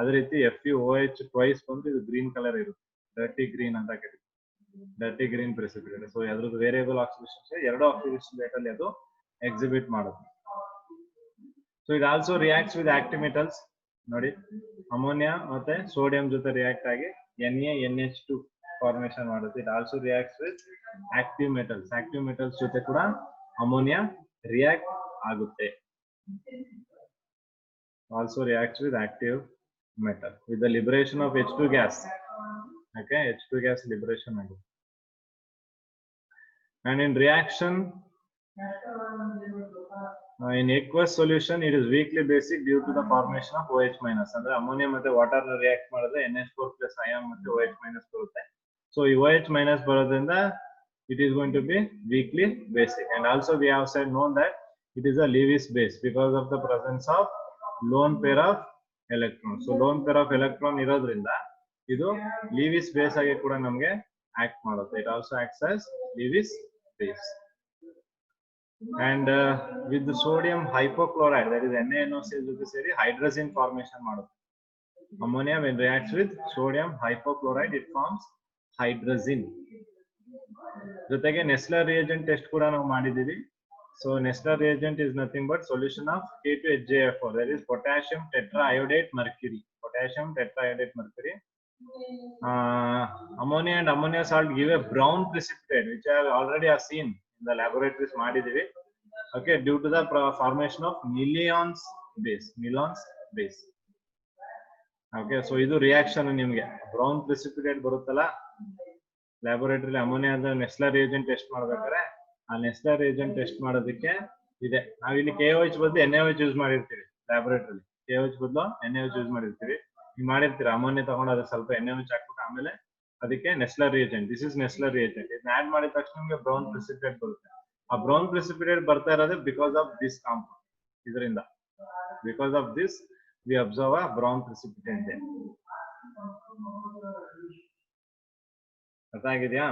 ಅದೇ ರೀತಿ FeOH twice ಬಂದ್ರೆ ಇದು green color ಇರುತ್ತೆ, dirty green ಅಂತ ಕರೀತೀವಿ. Dirty green precipitate. So ಅದ್ರದ್ದು ವೇರಿಯಬಲ್ ಆಕ್ಸಿಡೇಷನ್ ಎರಡು ಆಕ್ಸಿಡೇಷನ್ ರೇಟ್ ಅಲ್ಲಿ ಅದು ಎಕ್ಸಿಬಿಟ್ ಮಾಡುತ್ತೆ. So it also reacts with active metals. ನೋಡಿ ಅಮೋನಿಯಾ ಮತ್ತೆ ಸೋಡಿಯಂ ಜೊತೆ ರಿಯಾಕ್ಟ್ ಆಗಿ NaNH2 ಫಾರ್ಮೇಶನ್ ಮಾಡುತ್ತೆ. It also reacts with active metals. Active metals ಜೊತೆ ಕೂಡ ಅಮೋನಿಯಾ ರಿಯಾಕ್ಟ್ ಆಗುತ್ತೆ. Also reacts with active metal with the liberation of H2 gas. Okay, H2 gas liberation ಆಗುತ್ತೆ. And in reaction, in aqueous solution, it is weakly basic due to the formation of OH minus. ಅಂದ್ರೆ ammonium ಮತ್ತೆ water react ಮಾಡಿದ್ರೆ NH4 plus ion ಮತ್ತೆ OH minus ಬರುತ್ತೆ. So OH minus ಬರೋದ್ರಿಂದ it is going to be weakly basic. And also we have said known that it is a Lewis base because of the presence of lone pair of electrons. So lone pair of electron ಇರೋದ್ರಿಂದ ಇದು Lewis base ಆಗಿ ಕೂಡ ನಮಗೆ act ಮಾಡುತ್ತೆ. It also acts as Lewis base. And with the sodium hypochlorite, that is NaNO ಜೊತೆ ಸೇರಿ hydrazine formation ಮಾಡುತ್ತೆ. Ammonia when reacts with sodium hypochlorite, it forms hydrazine. ಜೊತೆಗೆ ನೆಸ್ಲರ್ reagent test ಕೂಡ ನಾವು ಮಾಡಿದೀವಿ. So ನೆಸ್ಲರ್ reagent is nothing but solution of K2HJF4, that is potassium tetraiodate mercury. Potassium tetraiodate mercury. Ammonia and ammonia salt give a brown precipitate, which I already have seen in the laboratories ಮಾಡಿದೀವಿ. Okay, due to the formation of Nilons base. Okay, so ಇದು reaction ನಿಮಗೆ brown precipitate ಬರುತ್ತಲ್ಲ laboratory ಅಮೋನಿಯಾದ ನೆಸ್ಲರ್ reagent test ಮಾಡ್ಬೇಕಾದ್ರೆ ಆ ನೆಸ್ಲರ್ reagent test ಮಾಡೋದಕ್ಕೆ ಇದೆ. ನಾವು ಇಲ್ಲಿ KOH ಬದಲು NaOH ಯೂಸ್ ಮಾಡಿರ್ತೀವಿ ಲ್ಯಾಬೋರೇಟರಿ. KOH ಬದಲು NaOH ಯೂಸ್ ಮಾಡಿರ್ತೀವಿ. ನೀವು ಮಾಡಿರ್ತೀರಾ ಅಮೋನಿಯಾ ತಗೊಂಡು ಅದಕ್ಕೆ ಸ್ವಲ್ಪ NaOH ಹಾಕ್ಬಿಟ್ಟು ಆಮೇಲೆ ಅದಕ್ಕೆ ನೆಸ್ಲರ್ ರಿಯೇಜೆಂಟ್, ದಿಸ್ ಇಸ್ ನೆಸ್ಲರ್ ರಿಯೇಜೆಂಟ್. ಇದನ್ನ ಆಡ್ ಮಾಡಿದ ತಕ್ಷಣ ನಿಮಗೆ ಬ್ರೌನ್ ಪ್ರೆಸಿಪಿಟೇಟ್ ಬರುತ್ತೆ. ಆ ಬ್ರೌನ್ ಪ್ರೆಸಿಪಿಟೇಟ್ ಬರ್ತಾ ಇರೋದೇ ಬಿಕಾಸ್ ಆಫ್ ದಿಸ್ ಕಾಂಪೌಂಡ್. ಇದರಿಂದ because of this we observe a brown precipitate there. ಅರ್ಥ ಆಗಿದೆಯಾ?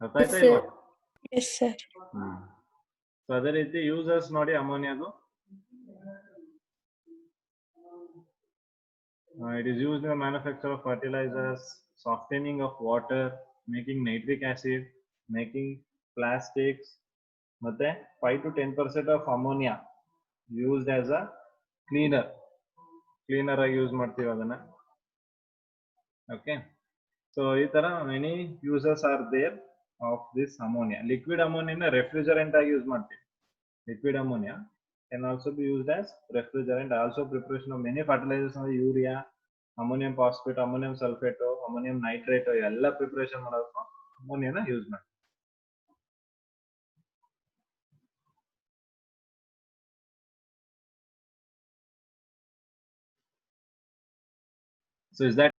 ಅರ್ಥ ಆಯ್ತಾ ಇಲ್ವಾ? Yes, sir. ಸೊ ಅದೇ ರೀತಿ ಯೂಸರ್ಸ್ ನೋಡಿ ಅಮೋನಿಯಾದು. It is used in the manufacture of fertilizers, softening of water, making nitric acid, making plastics. ಮತ್ತೆ 5 to 10% of ammonia used as a cleaner ಆಗಿ ಯೂಸ್ ಮಾಡ್ತೀವಿ ಅದನ್ನ. ಓಕೆ, ಸೊ ಈ ತರ many uses are there of this ammonia. Liquid ammonia refrigerant ಆಗಿ use ಮಾಡ್ತೀವಿ. Liquid ammonia can also be used as refrigerant. Also preparation of many fertilizers ಅಂದ್ರೆ urea, ammonium phosphate, ammonium sulphate, ammonium nitrate ಎಲ್ಲ preparation ಮಾಡೋದಕ್ಕೂ ಅಮೋನಿಯಾನ use ಮಾಡ್ತೀವಿ. So is that